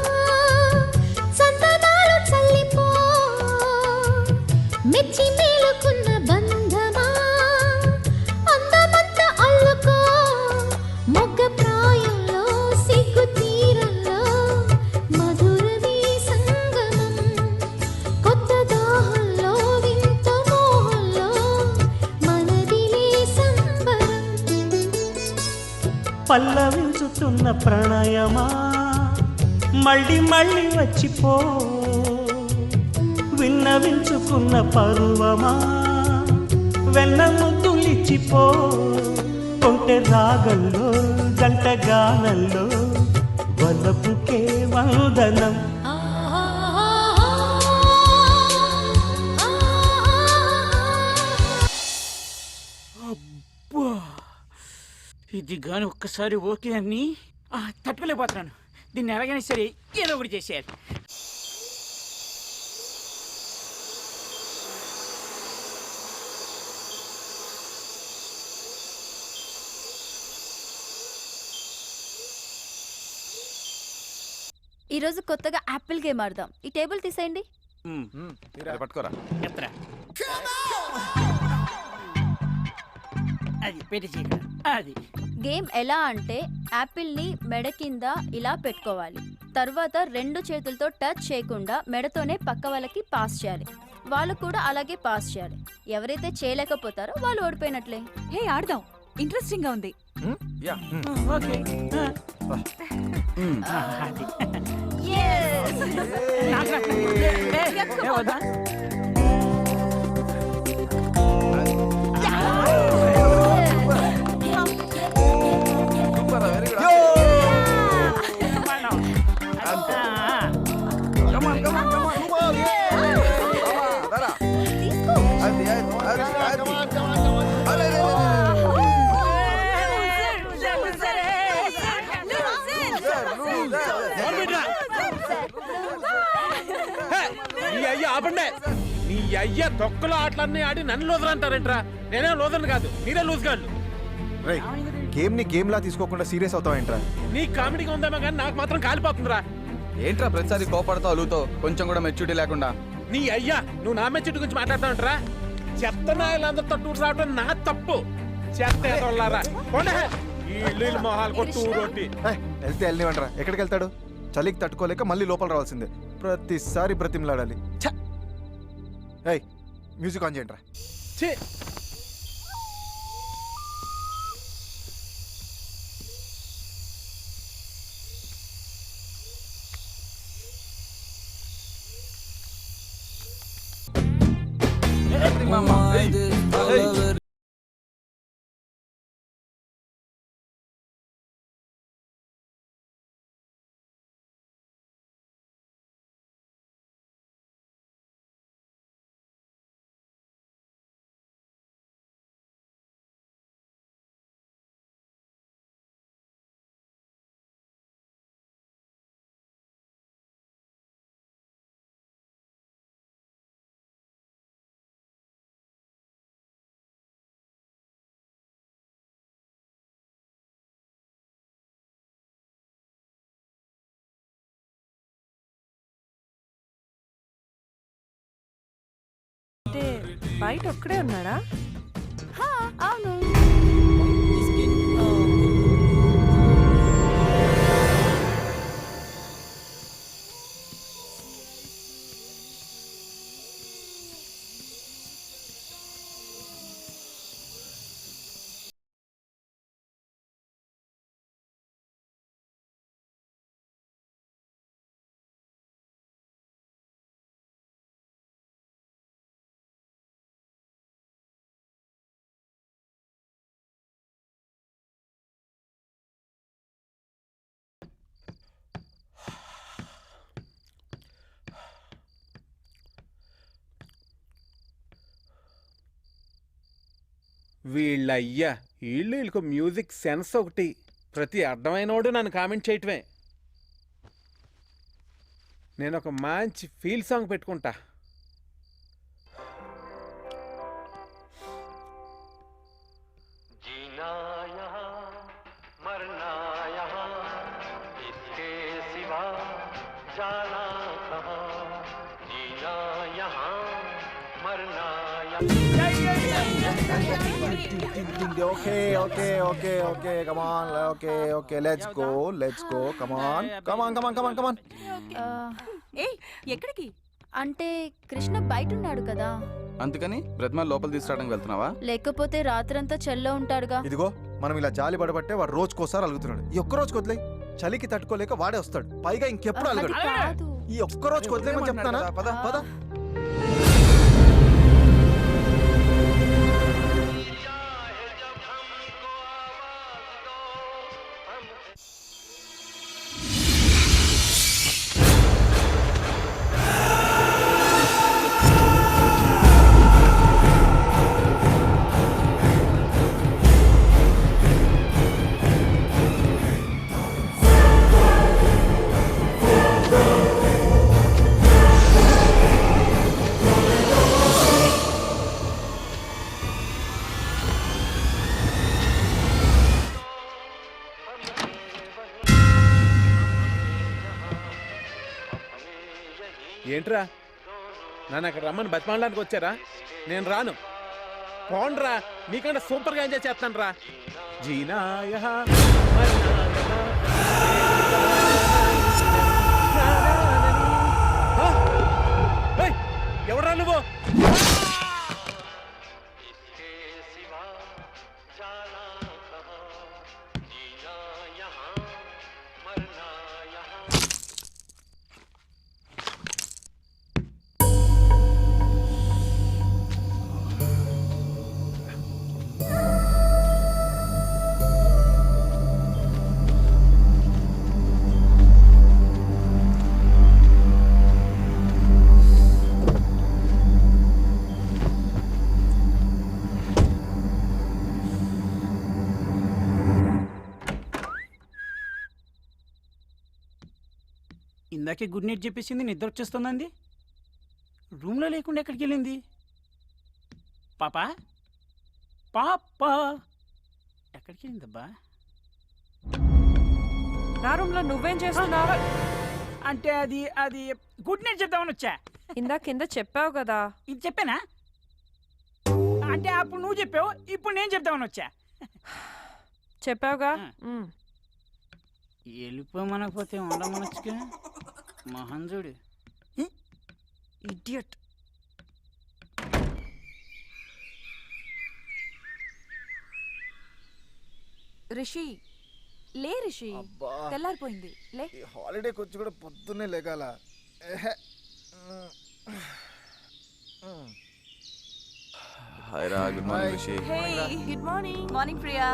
చందనాలు చల్లిపో మెచ్చి మేలుకున్న బంధమా అందమంత అల్లుకో మొగ్గ ప్రాయంలో సిగ్గు తీరంలో మధురమే సంగమం కొత్త దాహంలో వింత మోహంలో మనదిలే సంబరం పల్లవించుతున్న ప్రణయమా మళ్ళీ మళ్ళీ వచ్చిపో విన్నవించుకున్న పరువమా వెన్న ముద్దులిచ్చిపో కొంటె రాగంలో గంట గానంలో వలపుకే వందనం. అబ్బా ఇది గాని ఒక్కసారి ఓకే అని తట్టుకోలేకపోతున్నాను. దీన్ని ఎలాగైనా సరే ఏదో ఒకటి చేసేయాలి. ఈరోజు కొత్తగా యాపిల్ గేమ్ ఆడదాం. ఈ టేబుల్ తీసేయండి. పట్టుకోరా. ఎత్తరా. అది పెట్టి చేయగల అది గేమ్ ఎలా అంటే యాపిల్ని మెడ కింద ఇలా పెట్టుకోవాలి. తర్వాత రెండు చేతులతో టచ్ చేయకుండా మెడతోనే పక్క వాళ్ళకి పాస్ చేయాలి. వాళ్ళు కూడా అలాగే పాస్ చేయాలి. ఎవరైతే చేయలేకపోతారో వాళ్ళు ఓడిపోయినట్లే. హే ఆడదాం, ఇంట్రెస్టింగ్ గా ఉంది. ఓకే. నీ అయ్య తొక్కలో ఆటలన్నీ ఆడి నన్ను లోదరంటారేంట్రా? నేనే లోదరని కాదు, మీరే లూజ్ గాళ్ళు. గేమ్ ని గేమ్ లా తీసుకోకుండా సీరియస్ అవుతావేంట్రా? నీ కామెడీగా ఉందేమో కానీ నాకు మాత్రం కాలిపోతుందిరా. ఏంట్రా ప్రతిసారి కోపడతావు అలుగుతో కొంచెం కూడా మెచ్యూరిటీ లేకుండా? నీ అయ్యా నువ్వు నా మెచ్యూరిటీ గురించి మాట్లాడతావంటరా? చెత్త నాయలందరితో టూర్ రావడం నా తప్పు. చెత్త ఏదోళ్ళారా ఈ ఇల్లు మొహాలు కొట్టు ఊరొట్టి. వెళ్తే వెళ్ళనివ్వండిరా. ఎక్కడికి వెళ్తాడు? చలికి తట్టుకోలేక మళ్ళీ లోపల రావాల్సిందే. ప్రతిసారి బ్రతిమలాడాలి. Music on చేయండిరా. బయట ఒక్కడే ఉన్నాడా? అవును. వీళ్ళయ్యా వీళ్ళకు మ్యూజిక్ సెన్స్ ఒకటి. ప్రతి అర్థమైనోడు నన్ను కామెంట్ చేయటమే. నేను ఒక మంచి ఫీల్ సాంగ్ పెట్టుకుంటా. Okay, okay, okay, okay, come on, okay, okay, let's go, come on. ఎక్కడికి అంటే కృష్ణ బయట ఉన్నాడు కదా, అందుకని బ్రతిమాల లోపల తీసుకురావడానికి వెళ్తున్నావా? లేకపోతే రాత్రంతా చల్లో ఉంటాడుగా. ఇదిగో మనం ఇలా జాలి పడబట్టే వాడు రోజుకోసారి అలుగుతున్నాడు. ఈ ఒక్క రోజు వదిలే, చలికి తట్టుకోలేక వాడే వస్తాడు. పైగా ఇంకెప్పుడు అది అలగడు. కాదు. ఈ ఒక్క రోజు వదిలేమని చెప్తానా? పద పద. ఏంట్రా నన్ను అక్కడ రమ్మని బతిమాలడానికి వచ్చారా? నేను రాను. పోండ్రా, మీకంటే సూపర్గా ఎంజాయ్ చేస్తాను రా. జీనాయ ఎవడ్రా నువ్వు? ఇందాకే గుడ్ నైట్ చెప్పేసింది, నిద్ర వచ్చేస్తుందండి. రూమ్లో లేకుండా ఎక్కడికి వెళ్ళింది? పాపా పాపా ఎక్కడికి వెళ్ళిందబ్బా? నా రూమ్లో నువ్వేం చేస్తున్నావు? అంటే అది అది గుడ్ నైట్ చెప్దామని వచ్చా. ఇందా కింద చెప్పావు కదా. ఇది చెప్పానా? అంటే అప్పుడు నువ్వు చెప్పావు, ఇప్పుడు నేను చెప్దామని వచ్చా. చెప్పావుగా. వెళ్ళిపోమనకపోతే ఉండమనొచ్చుగా. మహంజుడు ఇడియట్. రిషి లే, రిషి తెల్లారిపోయింది లే. హాలిడేకి వచ్చి కూడా పొద్దున్నే లేగాల. హాయ్ రా, good morning Rishi. Good morning. Morning Priya.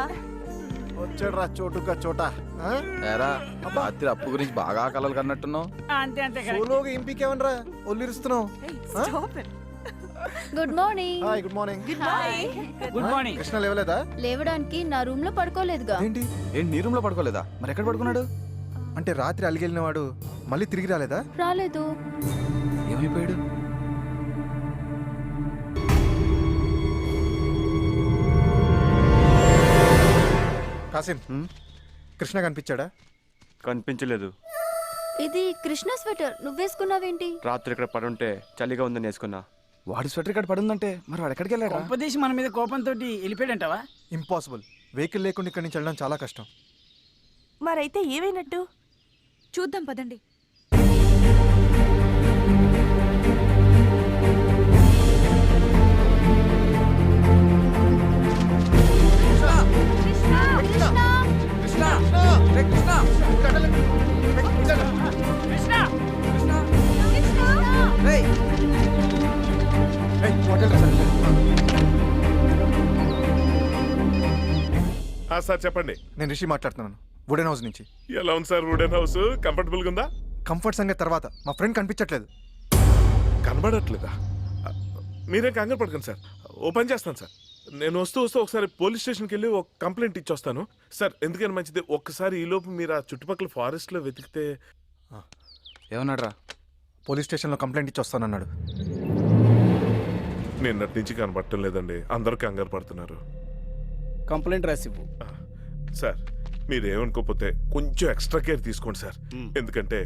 వచ్చాడు రా చోటుగా చోట. ఏరా రాత్రి అప్పు గురించి బాగా కలలు కన్నట్టున్నావు. అంతే అంతే. సోలోగా ఇంపికేమనరా ఒళ్ళిరుస్తున్నావు? Good morning. Hi, good morning. Good morning. Krishna లేవలేదా? లేవడానికి నా రూమ్ లో పడుకోలేదుగా. ఏంటి నీ రూమ్ లో పడుకోలేదా? మరి ఎక్కడ పడుకున్నాడు? అంటే రాత్రి అలిగెళ్ళిన వాడు మళ్ళీ తిరిగి రాలేదా? రాలేదు. ఏమైపోయాడు? కాసిం, కృష్ణ కనిపించాడా? కనిపించలేదు. ఇది కృష్ణ స్వెటర్ నువ్వేసుకున్నావేంటి? రాత్రి ఇక్కడ పడుంటే చలిగా ఉందని వేసుకున్నా. వాడి స్వెటర్ ఇక్కడ పడుందంటే మరి వాడు ఎక్కడికి వెళ్ళాడు? ఉపదేశం మన మీద కోపంతో వెళ్ళిపోయాడంటావా? ఇంపాసిబుల్. వెహికల్ లేకుండా ఇక్కడి నుంచి వెళ్ళడం చాలా కష్టం. మరైతే ఏమైనట్టు చూద్దాం పదండి. సార్ చెప్పండి. నేను రిషి మాట్లాడుతున్నాను, వుడెన్ హౌస్ నుంచి. ఎలా ఉంది సార్ వుడెన్ హౌస్? కంఫర్టబుల్గా ఉందా? కంఫర్ట్ సంగతి తర్వాత, మా ఫ్రెండ్ కనిపించట్లేదు. కనబడట్లేదా? మీరేం కంగారు పడకండి సార్, ఓపెన్ చేస్తాను సార్. నేను వస్తూ ఒకసారి పోలీస్ స్టేషన్కి వెళ్ళి ఒక కంప్లైంట్ ఇచ్చొస్తాను సార్. ఎందుకని మంచిది, ఒక్కసారి ఈలోపు మీరు ఆ చుట్టుపక్కల ఫారెస్ట్లో వెతికితే. ఏమన్నాడు రా? పోలీస్ స్టేషన్లో కంప్లైంట్ ఇచ్చి వస్తానన్నాడు. నిన్నటి నుంచి కనబడటం లేదండి, అందరూ కంగారు పడుతున్నారు. కంప్లైంట్ రాసివ్వు. సార్ మీరేమనుకోకపోతే కొంచెం ఎక్స్ట్రా కేర్ తీసుకోండి సార్. ఎందుకంటే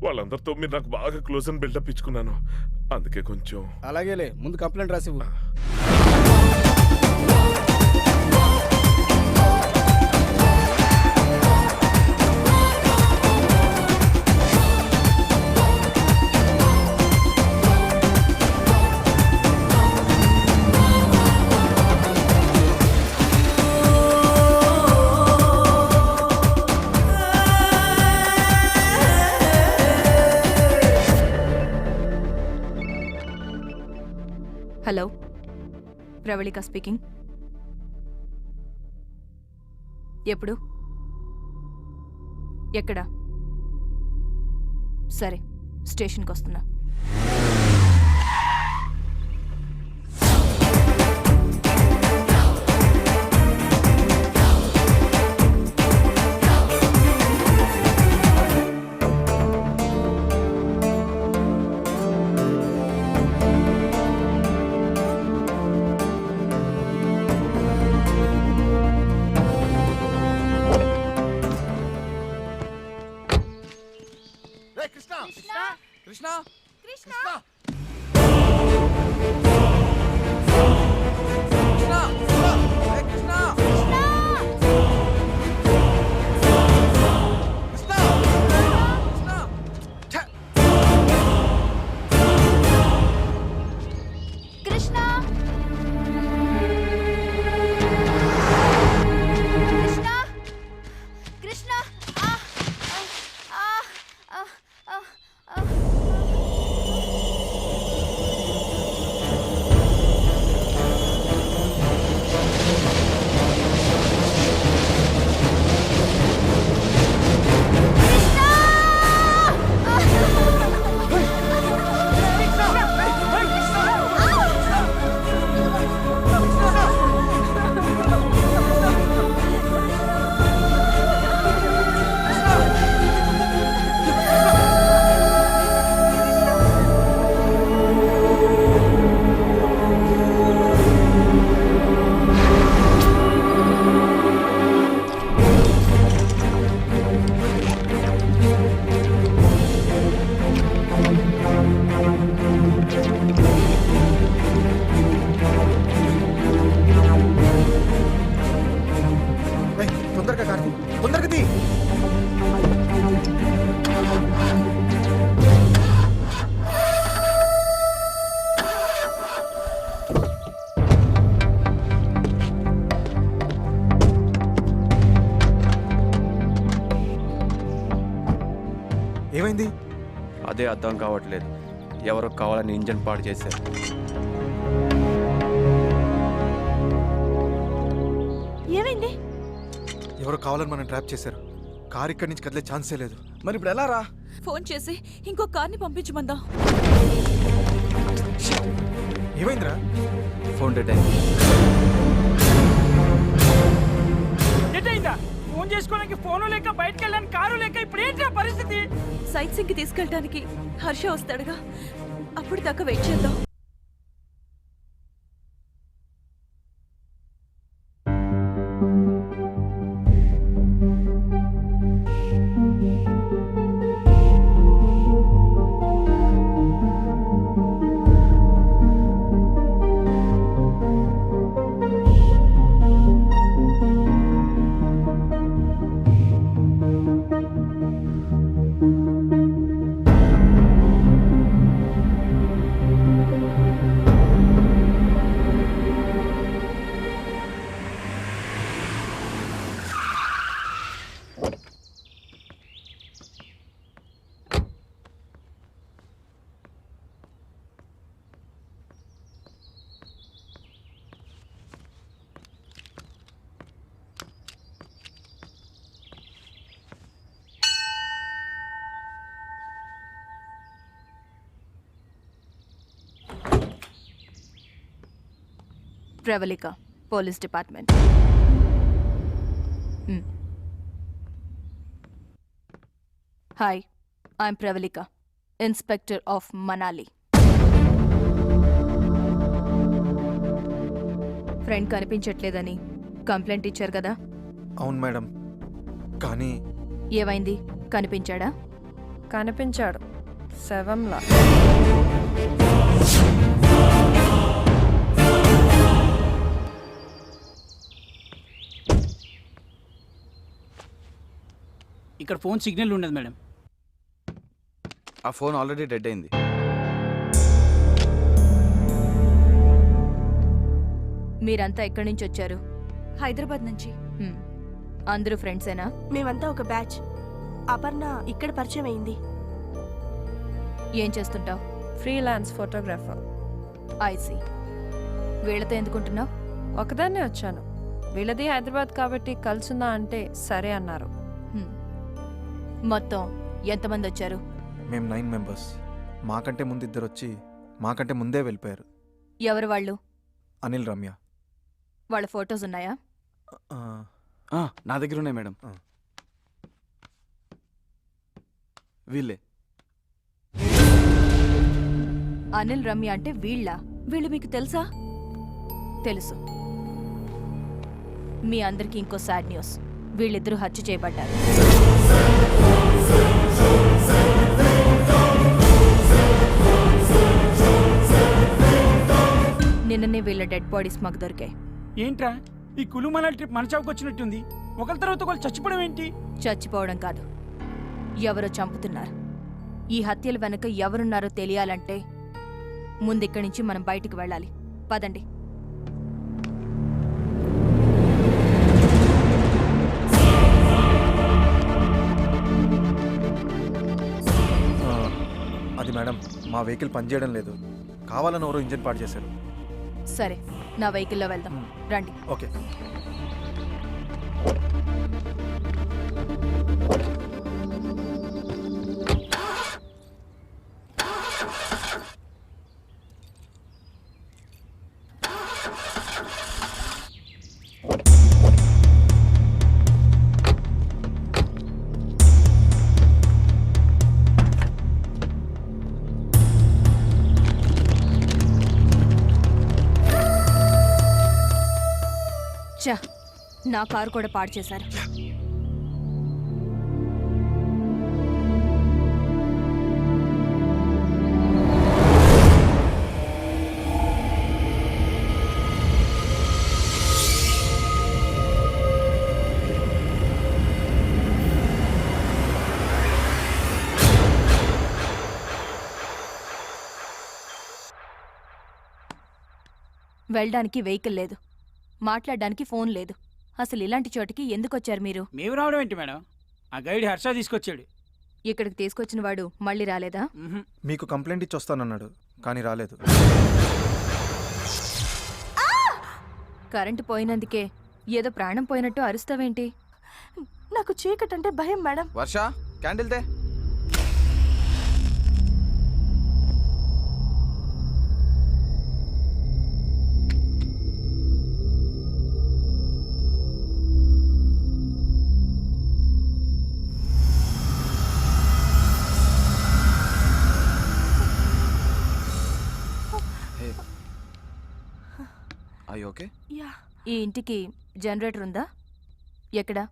వాళ్ళందరితో మీరు నాకు బాగా క్లోజ్ అని బిల్డప్ ఇచ్చుకున్నాను, అందుకే కొంచెం. అలాగేలే, ముందు కంప్లైంట్ రాసివ్వు. Hello, Pravallika speaking. ఎప్పుడు? ఎక్కడ? సరే, స్టేషన్కి వస్తున్నా. కృష్ణ కృష్ణ తొందరగా కార్తీ, తొందరగా తీ. ఏమైంది? అదే అర్థం కావట్లేదు. ఎవరో కావాలని ఇంజన్ పాడు చేశారు. ఏమైంది? ఎవరో కావాలని మనం ట్రాప్ చేశారు. కార్ ఇక్కడి నుంచి కదిలే ఛాన్సే లేదు. మరి ఇప్పుడు ఎలా రా? ఫోన్ చేసి ఇంకో కార్ని పంపించమందా? ఏమైందిరా? ఫోన్ డెడ్ అయింది. డెడ్ అయిందా? ఫోన్ చేసుకోవడానికి ఫోను లేక, బయటకు వెళ్ళడానికి కారు లేక, ఇప్పుడు ఏంటి పరిస్థితి? సైట్ సింగ్కి తీసుకెళ్ళడానికి హర్ష వస్తాడుగా, అప్పుడు దాకా వెయిట్ చేద్దాం. Pravallika police department. Hi, I'm Pravallika, inspector of Manali. Friend కనిపించట్లేదని కంప్లైంట్ ఇచ్చారు కదా? అవును మేడం, కానీ ఏమైంది? కనిపించాడా? కనిపించాడు శవంలా. ఇక్కడ ఫోన్ సిగ్నల్ ఉండదు మేడం. ఆ ఫోన్ ఆల్రెడీ డెడ్ అయింది. మీరంతా ఎక్కడి నుంచి వచ్చారు? హైదరాబాద్ నుంచి. అందరూ ఫ్రెండ్సేనా? మేమంతా ఒక బ్యాచ్. అపర్ణ ఇక్కడ పరిచయం అయింది. ఏం చేస్తుంటావు? Freelance photographer. ఐసీ. వీళ్ళతో ఎందుకుంటున్నావు? ఒకదాన్నే వచ్చాను. వీళ్ళది హైదరాబాద్ కాబట్టి కలుసుందా అంటే సరే అన్నారు. మొత్తం ఎంతమంది వచ్చారు? మేము 9 మెంబర్స్. మాకంటే ముందు ఇద్దరు వచ్చి మాకంటే ముందే వెళ్ళిపోయారు. ఎవరు వాళ్ళు? అనిల్, రమ్య. వాళ్ళ ఫొటోస్ ఉన్నాయా? నా దగ్గర ఉన్నాయి మేడం. వీళ్ళే. అనిల్, రమ్య అంటే వీళ్ళ? వీళ్ళు మీకు తెలుసా? తెలుసు. మీ అందరికీ ఇంకో సాడ్ న్యూస్. వీళ్ళిద్దరూ హత్య చేయబడ్డారు. నిన్ననే వీళ్ళ డెడ్ బాడీస్ మాకు దొరికాయి. ఏంట్రా ఈ కులుమల ట్రిప్ మన చావుకు వచ్చినట్టుంది. ఒకరి తర్వాత ఒకరు చచ్చిపోవడం ఏంటి? చచ్చిపోవడం కాదు, ఎవరో చంపుతున్నారు. ఈ హత్యల వెనుక ఎవరున్నారో తెలియాలంటే ముందిక్కడి నుంచి మనం బయటికి వెళ్ళాలి. పదండి. అది మేడం, మా వెహికల్ పనిచేయడం లేదు. కావాలని ఎవరో ఇంజిన్ పాడు చేశారు. సరే, నా వెహికల్లో వెళ్దాం. రండి. ఓకే. నా కారు కూడా పాడు చేశారు. వెళ్ళడానికి వెహికల్ లేదు, మాట్లాడడానికి ఫోన్ లేదు. అసలు ఇలాంటి చోటికి ఎందుకు వచ్చారు మీరు? మేము రావడం ఏంటి మేడం? ఆ గైడ్ హర్ష తీసుకొచ్చాడు. ఇక్కడికి తీసుకొచ్చిన వాడు మళ్ళీ రాలేదా? మీకు కంప్లైంట్ ఇచ్చి వస్తానన్నాడు, కానీ రాలేదు. కరెంటు పోయినందుకే ఏదో ప్రాణం పోయినట్టు అరుస్తావేంటి? నాకు చీకటి అంటే భయం మేడం. వర్ష, క్యాండిల్ తే. ఓకే. ఈ ఇంటికి జనరేటర్ ఉందా? ఎక్కడా?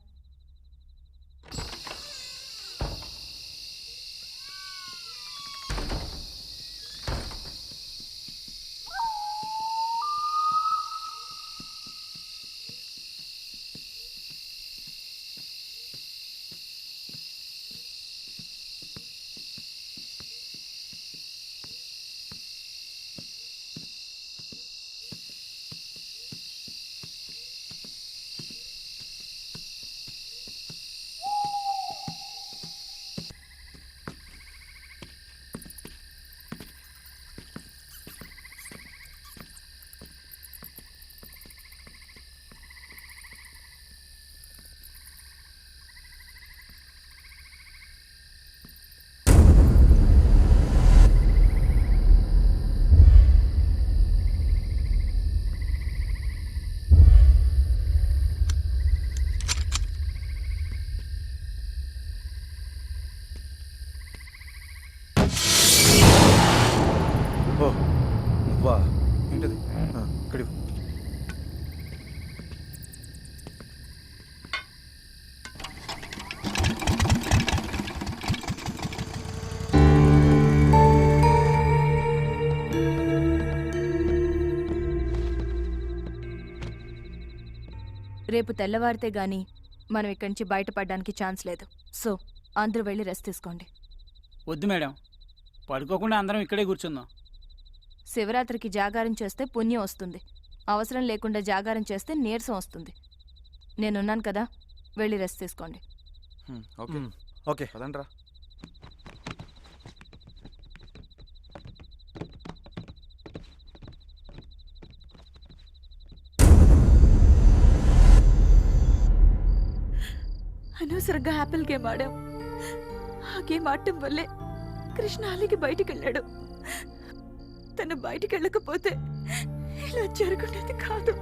రేపు తెల్లవారితే గాని మనం ఇక్కడి నుంచి బయటపడడానికి ఛాన్స్ లేదు. సో అందరూ వెళ్ళి రెస్ట్ తీసుకోండి. వద్దు మేడం, పడుకోకుండా అందరం ఇక్కడే కూర్చుందాం. శివరాత్రికి జాగారం చేస్తే పుణ్యం వస్తుంది. అవసరం లేకుండా జాగారం చేస్తే నీరసం వస్తుంది. నేనున్నాను కదా, వెళ్ళి రెస్ట్ తీసుకోండి. ఓకే ఓకే పదండ్రా. అనవసరంగా యాపిల్ గేమ్ ఆడాం. ఆ గేమ్ ఆడటం వల్లే కృష్ణ అలిగి బయటికి వెళ్ళాడు. తను బయటికి వెళ్ళకపోతే ఇలా జరుగుండేది కాదు.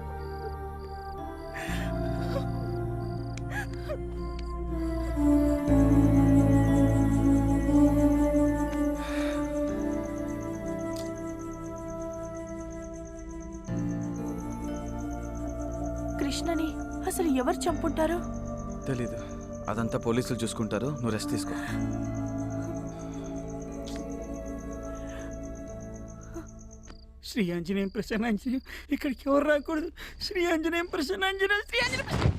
కృష్ణని అసలు ఎవరు చంపుంటారో తెలీదు. అదంతా పోలీసులు చూసుకుంటారు. నువ్వు రెస్ట్ తీసుకో. శ్రీ ఆంజనేయం ప్రసన్నాంజనేయం, ఇక్కడికి ఎవరు రాకూడదు. Shri Anjaneyam Prasannanjaneyam, Shri Anjaneyam.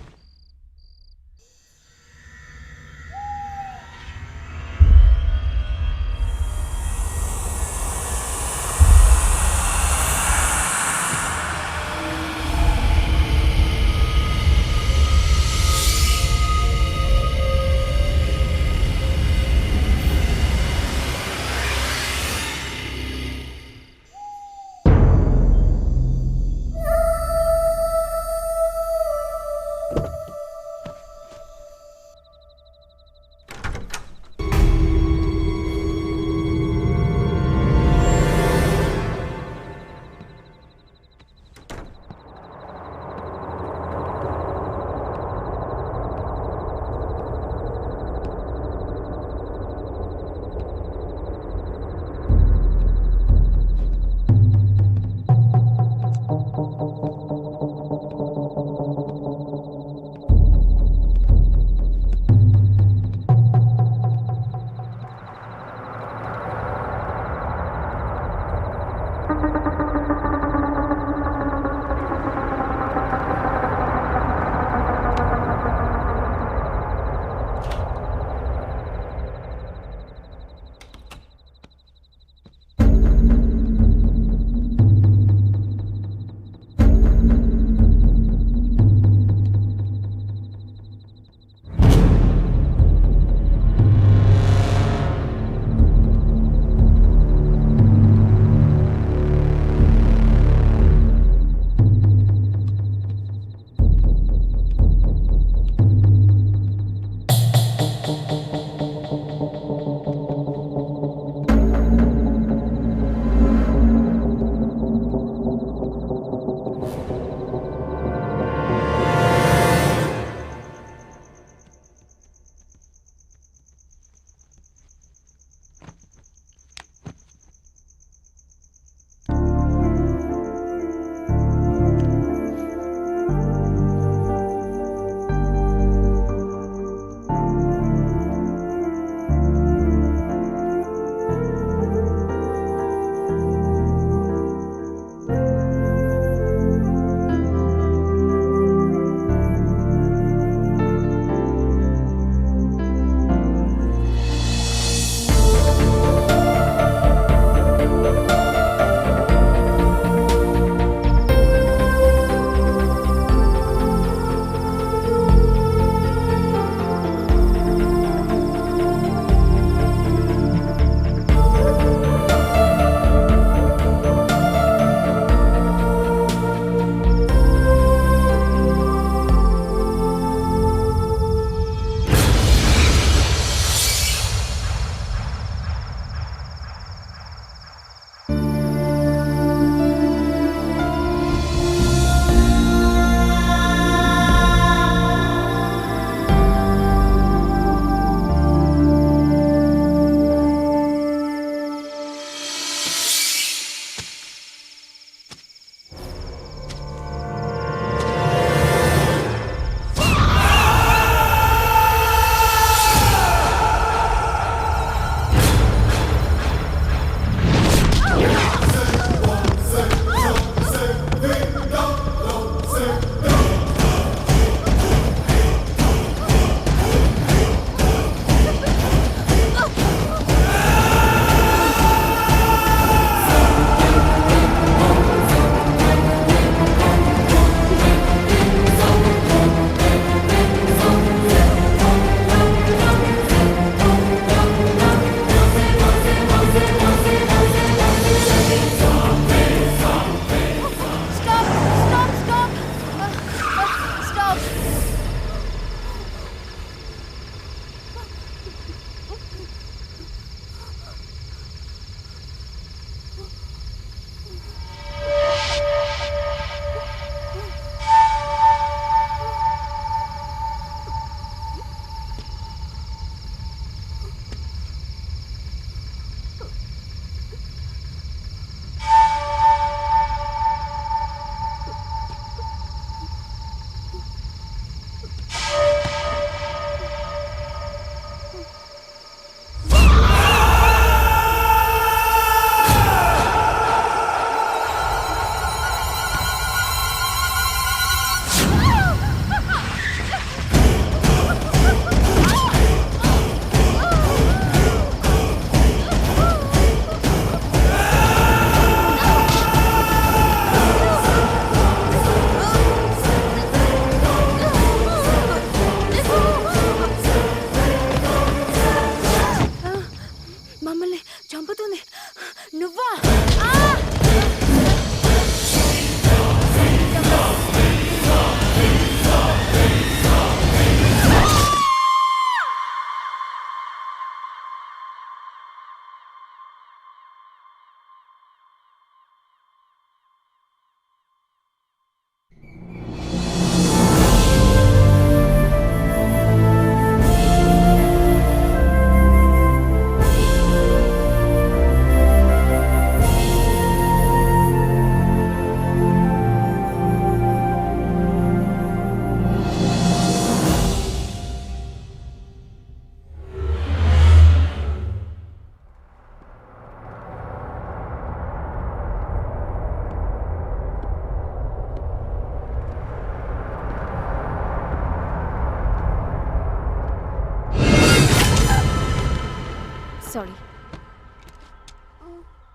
Sorry.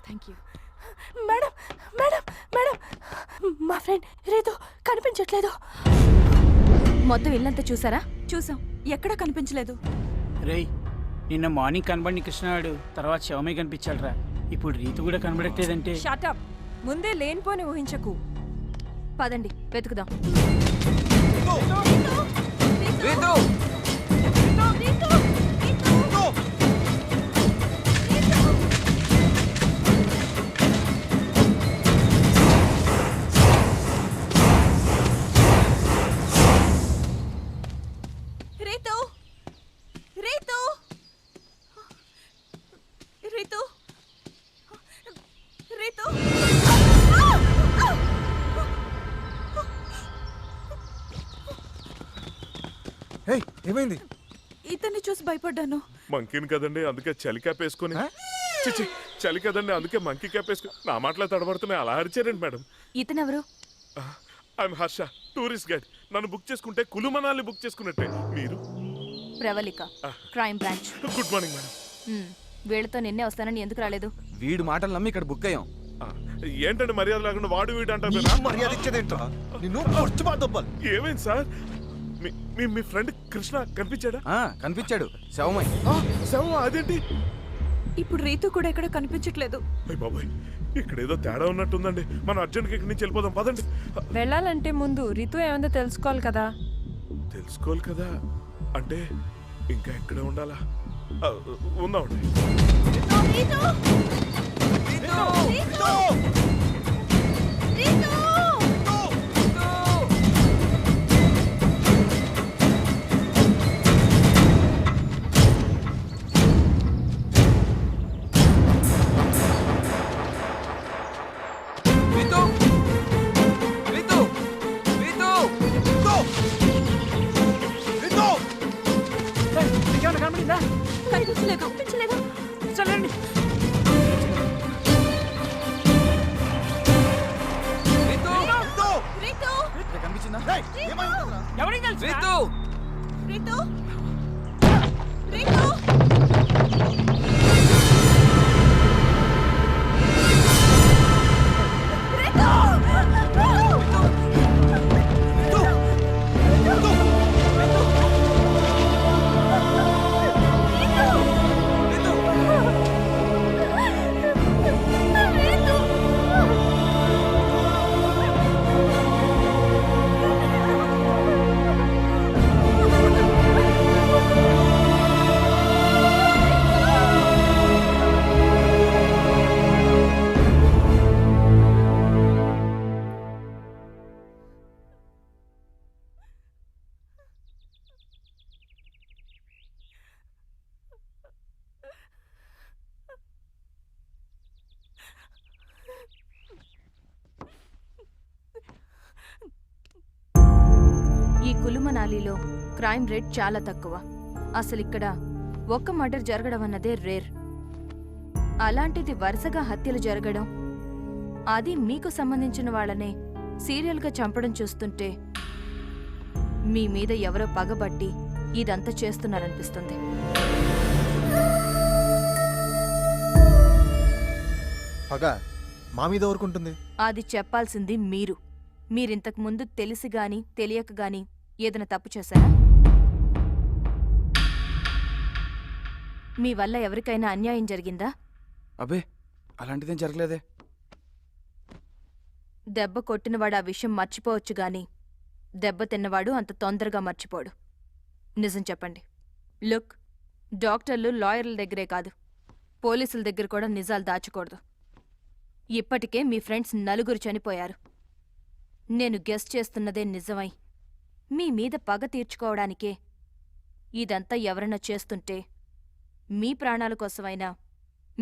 Thank you. Madam madam madam, మా ఫ్రెండ్ రీతు కనిపించట్లేదు. మొత్తం ఇల్లంతా చూసారా? చూసాం, ఎక్కడా కనిపించలేదు. రేయ్, నిన్న మార్నింగ్ కనబడిన కృష్ణాడు తర్వాత శవమే కనిపించాడురా. ఇప్పుడు రీతు కూడా కనబడట్లేదంటే షటప్, ముందే లేనిపోని ఊహించకు. పదండి వెతుకుదాం. రీతు! రీతు, రీతు, రీతు, రీతు. ఏయ్, ఏమైంది? ఇతన్ని చూసి భయపడ్డాను. మంకీని కదండి, అందుకే చలి క్యాప్ వేసుకొని. చిచి, చలి కదండి, అందుకే మంకీ క్యాప్ వేసుకొని. నా మాటలే తడబడుతున్నాయి, అలా అరిచారండి మేడం. ఇతనెవరు? I'm Harsha, tourist guide. నన్ను బుక్ చేసుకుంటే కులు మనాలి బుక్ చేసుకున్నట్టే. మీరు? Pravallika, crime branch. Good morning madam. వీళ్ళతో నిన్నే వస్తానని ఎందుకు రాలేదు? వీడు మాటలు నమ్మి ఇక్కడ బుక్ అయ్యాం. ఏంటంటే మర్యాద లేకుండా వాడు వీడు అంటారు. మర్యాద ఇచ్చేదేంట్రా? నిన్ను పొడుచుబాదొబ్బాలి. ఏమైంది సార్? మీ ఫ్రెండ్ కృష్ణ కనిపించాడా? కనిపించాడు, శవమై. శవం? అదేంటి? ఇప్పుడు రీతు కూడా ఎక్కడ కనిపించట్లేదు. అయ్య బాబాయ్, ఇక్కడ ఏదో తేడా ఉన్నట్టుందండి. మనం అర్జెంట్గా ఇక్కడి నుంచి వెళ్ళిపోదాం, పదండి. వెళ్ళాలంటే ముందు రీతు ఏమందో తెలుసుకోవాలి కదా. తెలుసుకోవాలి కదా అంటే ఇంకా ఎక్కడే ఉండాలా? ఉందామండి. కనిపించలేదు. చల్లండి. కనిపించిందా? ఎవరికి తెలుసు? రీతు! రీతు, రీతు. ఈ కులు మనాలిలో క్రైమ్ రేట్ చాలా తక్కువ. అసలు ఇక్కడ ఒక్క మర్డర్ జరగడం అన్నదే రేర్. అలాంటిది వరుసగా హత్యలు జరగడం, అది మీకు సంబంధించిన వాళ్ళనే సీరియల్గా చంపడం చూస్తుంటే మీ మీద ఎవరో పగబట్టి ఇదంతా చేస్తున్నారనిపిస్తుంది. పగ మా మీద ఊరుకుంటుంది. అది చెప్పాల్సింది మీరు. మీరింతకు ముందు తెలిసి గాని తెలియక గాని ఏదైనా తప్పు చేశారా? మీ వల్ల ఎవరికైనా అన్యాయం జరిగిందా? అబే, అలాంటిదేం జరగలేదే. దెబ్బ కొట్టినవాడు ఆ విషయం మర్చిపోవచ్చు గాని దెబ్బ తిన్నవాడు అంత తొందరగా మర్చిపోడు. నిజం చెప్పండి. లుక్, డాక్టర్లు లాయర్ల దగ్గరే కాదు, పోలీసుల దగ్గర కూడా నిజాలు దాచకూడదు. ఇప్పటికే మీ ఫ్రెండ్స్ 4 చనిపోయారు. నేను గెస్ చేస్తున్నదే నిజమై మీ మీద పగ తీర్చుకోవడానికే ఇదంతా ఎవరన్నా చేస్తుంటే మీ ప్రాణాల కోసమైనా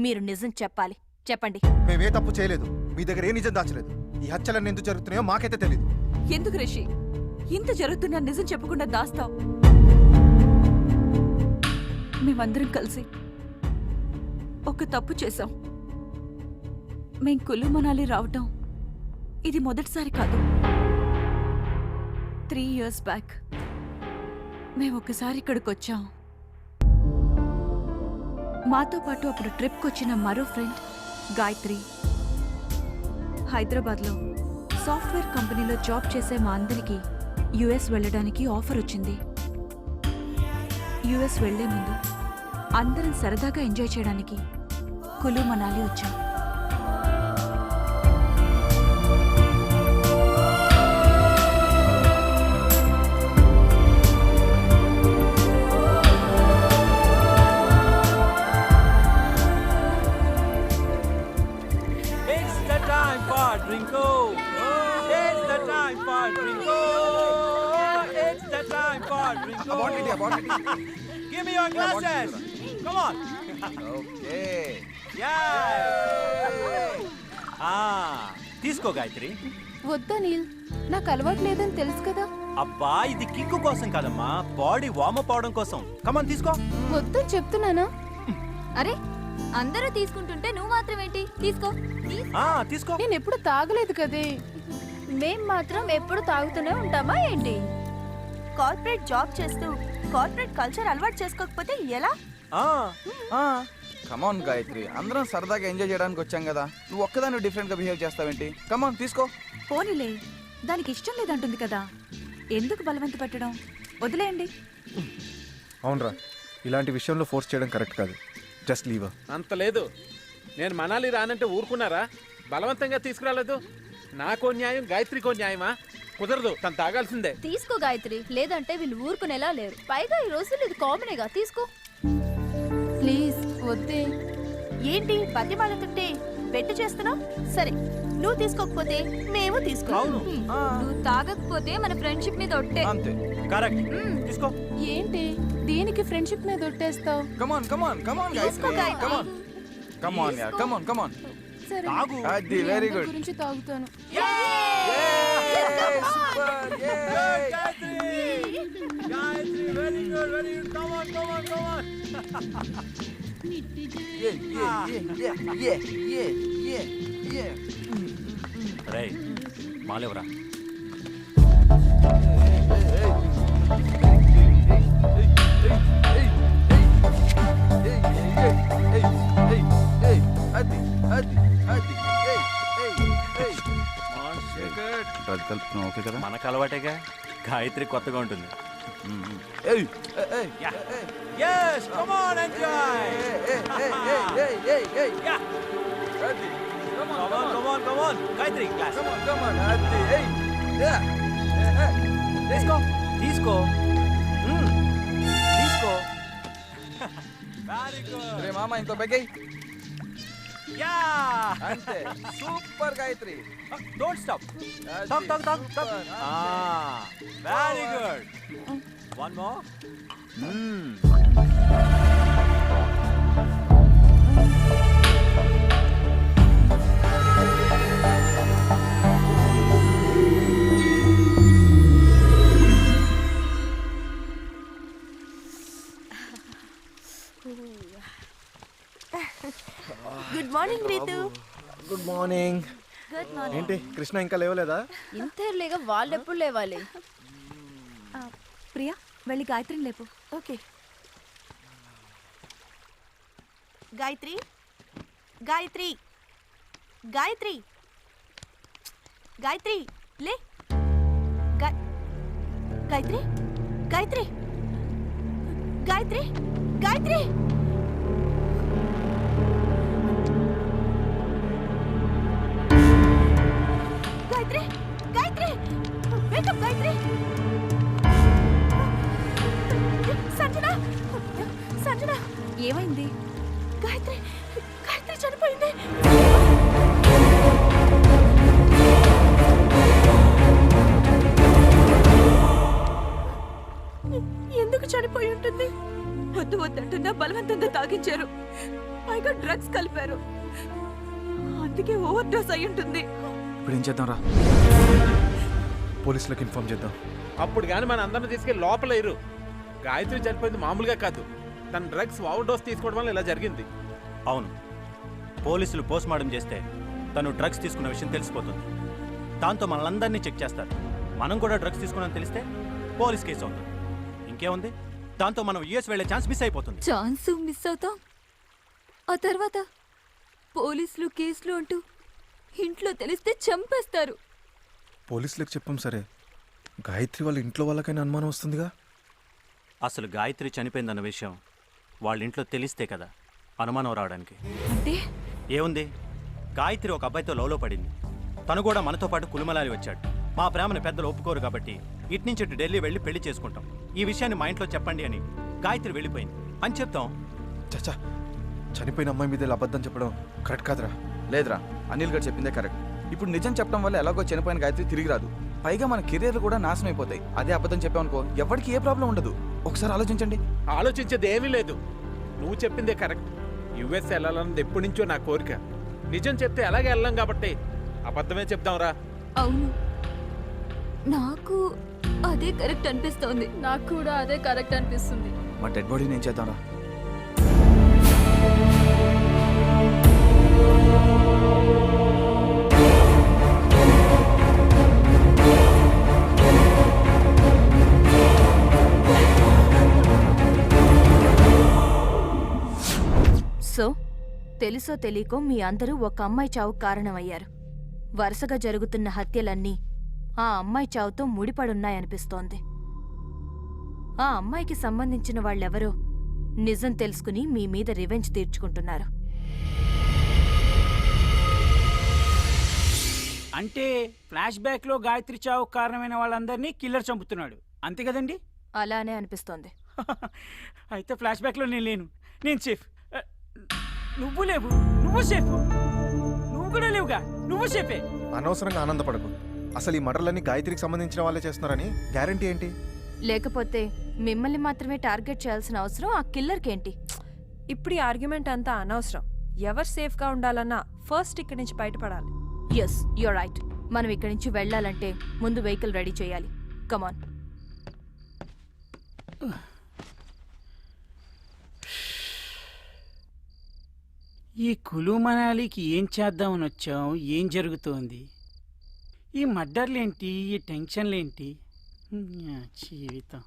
మీరు నిజం చెప్పాలి. చెప్పండి. మేమే తప్పు చేయలేదు, మీ దగ్గర ఏ నిజం దాచలేదు. ఈ హత్యలన్నీ ఎందుకు జరుగుతున్నాయో మాకైతే తెలీదు. ఎందుకు రిషి ఇంత జరుగుతున్నా నిజం చెప్పకుండా దాస్తావు? మేమందరం కలిసి ఒక తప్పు చేశాం. మేం కులు మనాలి రావటం ఇది మొదటిసారి కాదు. 3 years బ్యాక్ మేము ఒకసారి ఇక్కడికి వచ్చాం. మాతో పాటు అప్పుడు ట్రిప్కి వచ్చిన మరో ఫ్రెండ్ గాయత్రి. హైదరాబాద్లో సాఫ్ట్వేర్ కంపెనీలో జాబ్ చేసే మా అందరికీ యుఎస్ వెళ్ళడానికి ఆఫర్ వచ్చింది. యుఎస్ వెళ్లే ముందు అందరం సరదాగా ఎంజాయ్ చేయడానికి కులు మనాలి వచ్చాం. It's the time for Drinko. It's the time for Drinko. It's the time for Drinko. Give me your glasses. Come on. Okay. Yeah. తీసుకో గాయత్రి. వద్దా నీల్, నాకు అలవాటు లేదని తెలుసు కదా. అబ్బా ఇది కిక్కు కోసం కాదమ్మా, బాడీ వార్మప్ అవడం కోసం. కమాన్ తీసుకో. వద్దని చెప్తున్నానా? అరే అందరూ తీసుకుంటుంటే నువ్వు మాత్రం ఏంటి? తీసుకో. తీసుకో. నేను ఎప్పుడు తాగలేదు కదే. మేం మాత్రం ఎప్పుడు తాగుతూనే ఉంటామా ఏంటి? కార్పొరేట్ జాబ్ చేస్తూ కార్పొరేట్ కల్చర్ అలవాటు చేసుకోకపోతే ఎలా? కమాన్ గాయత్రి, అందరం సరదాగా ఎంజాయ్ చేయడానికి వచ్చాం కదా, నువ్వు ఒక్కదాన్ని డిఫరెంట్ గా బిహేవ్ చేస్తావేంటి? కమాన్ తీసుకో. పోనీలే, దానికి ఇష్టం లేదంటుంది కదా, ఎందుకు బలవంత పెట్టడం? వదిలేయండి. అవునరా, ఇలాంటి విషయంలో ఫోర్స్ చేయడం కరెక్ట్ కాదు. Just leave. అంత లేదు. నేను మనాలి రానంటే ఊరుకున్నారా? బలవంతంగా తీసుకురాలేదు. నాకో న్యాయం, గాయత్రికో న్యాయమా? కుదరదు, తను తాగాల్సిందే. తీసుకో గాయత్రి, లేదంటే వీళ్ళు ఊరుకునేలా లేరు. పైగా ఈ రోజులు ఇది కామనేగా. తీసుకో ప్లీజ్. వద్దే. ఏంటి బతిమాలుతుంటే బెట్టు చేస్తున్నావు? సరే, నువ్వు తీసుకోకపోతే మేము తీసుకోవాలి. నువ్వు తాగకపోతే మన ఫ్రెండ్షిప్ మీద ఒట్టే. అంతే. కరెక్ట్. తీసుకో. ఏంటి దీనికి ఫ్రెండ్షిప్ మీద ఒట్టేస్తావు? కమాన్ కమాన్ కమాన్ తీసుకో గాయత్రి, గాయత్రి. కమాన్ కమాన్ యార్, కమాన్ కమాన్. సరే, తాగు. అది వెరీ గుడ్. గురించి తాగుతాను. Gayatri very good, very good. Come on come on come on. రేయ్ మాలేవరా. ఓకే కదా, మనకు అలవాటేగా. గాయత్రి కొత్తగా ఉంటుంది. Yes, come on, enjoy. Yeah. Come on. Gayatri, glass. Come on. Yeah. తీసుకో. తీసుకో. Very good. రే మామ, ఇంకో బెగ్గై. Yeah. అంతే. Super Gayatri. Don't stop. Talk. Very good. One more. Good morning Ritu. Good morning. Good morning. ఏంటి కృష్ణ ఇంకా లేవలేదా? ఇంతేలేగా, వాళ్ళెప్పుడు లేవాలి? ప్రియా, వెళ్ళి గాయత్రిని లేపు. ఓకే. గాయత్రి, గాయత్రి, గాయత్రి, గాయత్రి లే. గాయత్రి, గాయత్రి, గాయత్రి, గాయత్రి. గాయత్రి, గాయత్రి, వేకప్ గాయత్రి. సంజన, ఏమైంది? గాయత్రి చనిపోయింది. ఎందుకు చనిపోయి ఉంటుంది? వద్దంటున్నా బలవంతంగా తాగించారు. పైగా డ్రగ్స్ కలిపారు. అందుకే ఓవర్ డోస్ అయి ఉంటుంది. ఇప్పుడు ఏం చేద్దాం రా? పోలీసులకు ఇన్ఫార్మ్ చేద్దాం. అప్పుడు కానీ మన అందరిని తీసుకెళ్ళి లోపలేరు. గాయత్రి చనిపోయింది మామూలుగా కాదు, తన డ్రగ్స్ ఓవర్ డోస్ తీసుకోవడం వల్ల ఇలా జరిగింది. అవును, పోలీసులు పోస్ట్ మార్టం చేస్తే తను డ్రగ్స్ తీసుకున్న విషయం తెలిసిపోతుంది. దాంతో మనల్ని చెక్ చేస్తారు. మనం కూడా డ్రగ్స్ తీసుకున్నామని తెలిస్తే పోలీస్ కేసు అవుతుంది. ఇంకేముంది, దాంతో మనం యుఎస్ వెళ్ళే ఛాన్స్ మిస్ అయిపోతుంది. ఛాన్స్ మిస్ అవుతాం. ఆ తర్వాత పోలీసులు కేసులు అంటూ ఇంట్లో తెలిస్తే చంపేస్తారు. పోలీసులకు చెప్పాం సరే, గాయత్రి వాళ్ళ ఇంట్లో వాళ్ళకైనా అనుమానం వస్తుందిగా. అసలు గాయత్రి చనిపోయిందన్న విషయం వాళ్ళ ఇంట్లో తెలిస్తే కదా అనుమానం రావడానికి. అంటే ఏముంది, గాయత్రి ఒక అబ్బాయితో లవ్లో పడింది. తను కూడా మనతో పాటు కులుమలాలి వచ్చాడు. మా ప్రేమను పెద్దలు ఒప్పుకోరు కాబట్టి ఇట్నుంచి ఇటు ఢిల్లీ వెళ్ళి పెళ్లి చేసుకుంటాం. ఈ విషయాన్ని మా ఇంట్లో చెప్పండి అని గాయత్రి వెళ్ళిపోయింది అని చెప్తాం. చచ్చా, చనిపోయిన అమ్మాయి మీద ఇలా అబద్ధం చెప్పడం కరెక్ట్ కాదురా. లేదురా, అనిల్ గారు చెప్పిందే కరెక్ట్. ఇప్పుడు నిజం చెప్పడం వల్ల ఎలాగో చనిపోయిన గాయత్రి తిరిగి రాదు. పైగా మన కెరీర్లు కూడా నాశనం అయిపోతాయి. అదే అబద్ధం చెప్పామనుకో ఎవరికి ఏ ప్రాబ్లం ఉండదు. ఒకసారి ఆలోచించండి. ఆలోచించేది ఏమీ లేదు. నువ్వు చెప్పిందే కరెక్ట్. యుఎస్ వెళ్ళాలన్నది ఎప్పటి నుంచో నా కోరిక. నిజం చెప్తే అలాగే వెళ్ళాం కాబట్టి అబద్ధమే చెప్దాంరా. అవును, నాకు అదే కరెక్ట్ అనిపిస్తోంది. నాకు కూడా అదే కరెక్ట్ అనిపిస్తుంది. మా డెడ్ బాడీ నేను చేద్దాంరా. సో తెలుసో తెలియకో మీ అందరూ ఒక అమ్మాయి చావు కారణమయ్యారు. వరుసగా జరుగుతున్న హత్యలన్నీ ఆ అమ్మాయి చావుతో ముడిపడున్నాయనిపిస్తోంది. ఆ అమ్మాయికి సంబంధించిన వాళ్ళెవరో నిజం తెలుసుకుని మీ మీద రివెంజ్ తీర్చుకుంటున్నారు. అంటే ఫ్లాష్ బ్యాక్లో గాయత్రి చావు కారణమైన వాళ్ళందరినీ కిల్లర్ చంపుతున్నాడు, అంతే కదండి? అలానే అనిపిస్తోంది. అయితే ఫ్లాష్ బ్యాక్లో నేను లేను, నేను సేఫ్. నువ్వు లేవు, నువ్వు సేఫ్. నువ్వు కూడా లేవుగా, నువ్వు సేఫే. అనవసరంగా ఆనందపడకు. అసలు ఈ మర్డర్లన్నీ గాయత్రికి సంబంధించిన వాళ్ళే చేస్తున్నారని గ్యారంటీ ఏంటి? లేకపోతే మిమ్మల్ని మాత్రమే టార్గెట్ చేయాల్సిన అవసరం ఆ కిల్లర్కేంటి? ఇప్పుడు ఈ ఆర్గ్యుమెంట్ అంతా అనవసరం. ఎవరు సేఫ్గా ఉండాలన్నా ఫస్ట్ ఇక్కడి నుంచి బయటపడాలి. Yes, you're right. మనం ఇక్కడి నుంచి వెళ్ళాలంటే ముందు వెహికల్ రెడీ చేయాలి. కమాన్. ఈ కులు మనాలికి ఏం చేద్దామని వచ్చాం? ఏం జరుగుతోంది? ఈ మర్డర్లేంటి? ఈ టెన్షన్లేంటి? జీవితం.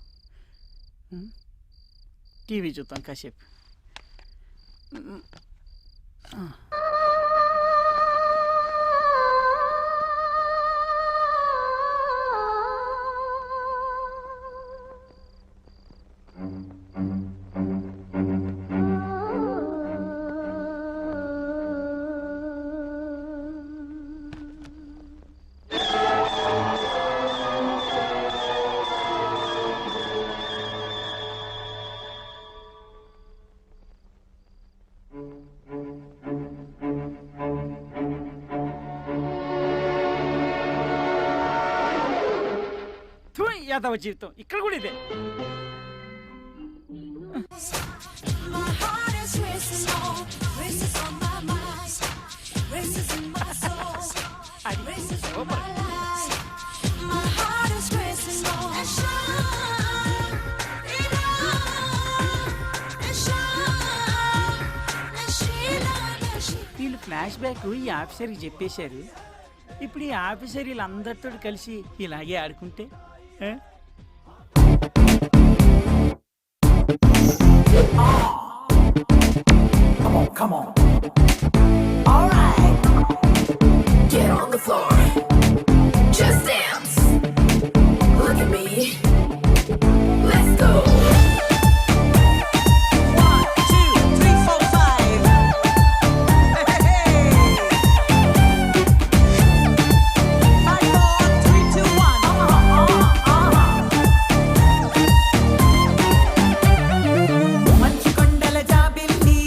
టీవీ చూద్దాం కాసేపు. యాదవ జీవితం ఇక్కడ కూడా ఇదే. వీళ్ళు ఫ్లాష్ బ్యాక్ ఈ ఆఫీసర్కి చెప్పేశారు. ఇప్పుడు ఈ ఆఫీసర్ వీళ్ళందరితో కలిసి ఇలాగే ఆడుకుంటే Come on. All right. Get on the floor. Just dance. Look at me. Let's go. 1, 2, 3, 4, 5. Hey. 5, 4, 3, 2, 1. మంచు కొండల జాబిల్లి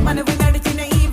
మనవి నడిచిన ఈ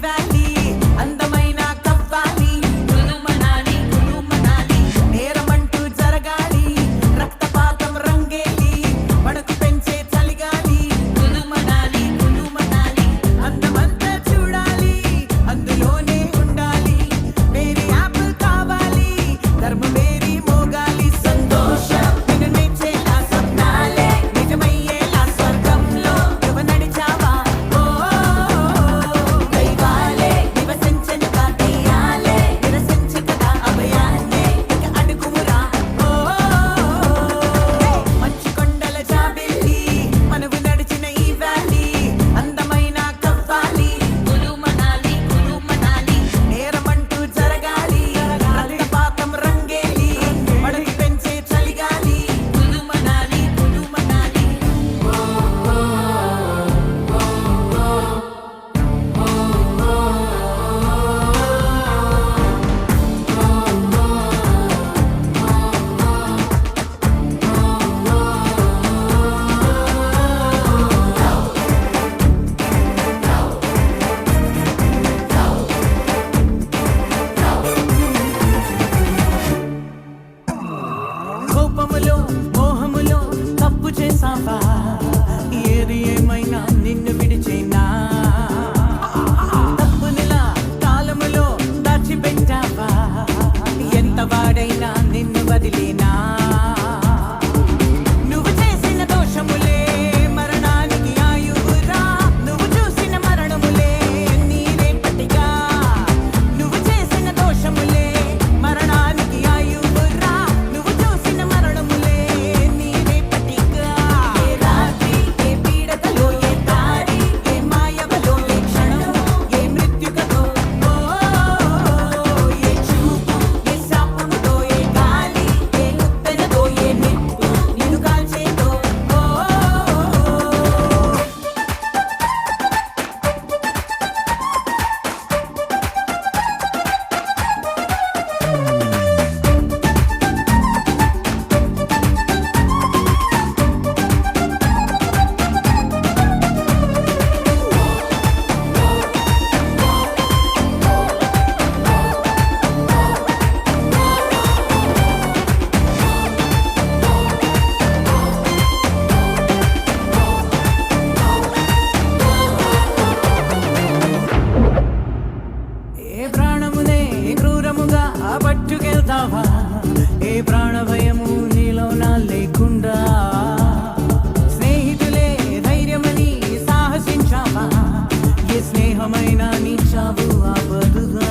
లాభమైనా నీ చావు ఆపదుగా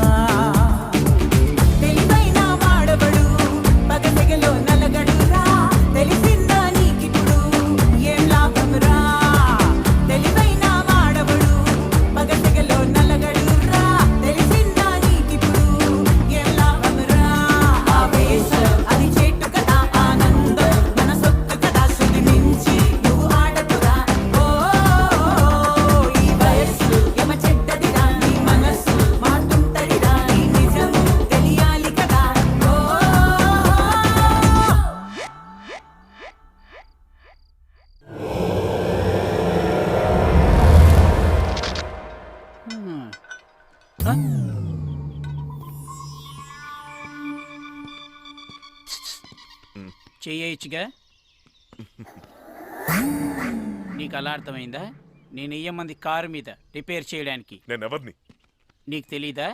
తెలివైన వాడబడు పగతెగలో నలగడురా తెలిసిందా నీకిప్పుడు ఏం లాభంరా తెలివైన వాడబడు పగతెగలో నలగడురా తెలిసిందా నీకిప్పుడు ఏం లాభంరా ఆవేశం అది చెట్టు కదా ఆనందం మన సొత్తు కదా సుడి మించి నువ్వు ఆడకురా ఓ ఈ వయస్సు యమ చెడ్డదిరా నీ మనస్సు మాటుంటదిరా ఈ నిజం తెలియాలి కదా ఓ చేయొచ్చుగా నీకు అలా అర్థమైందా నేను మంది కారు మీద రిపేర్ చేయడానికి నేను ఎవరిని? నీకు తెలీదా?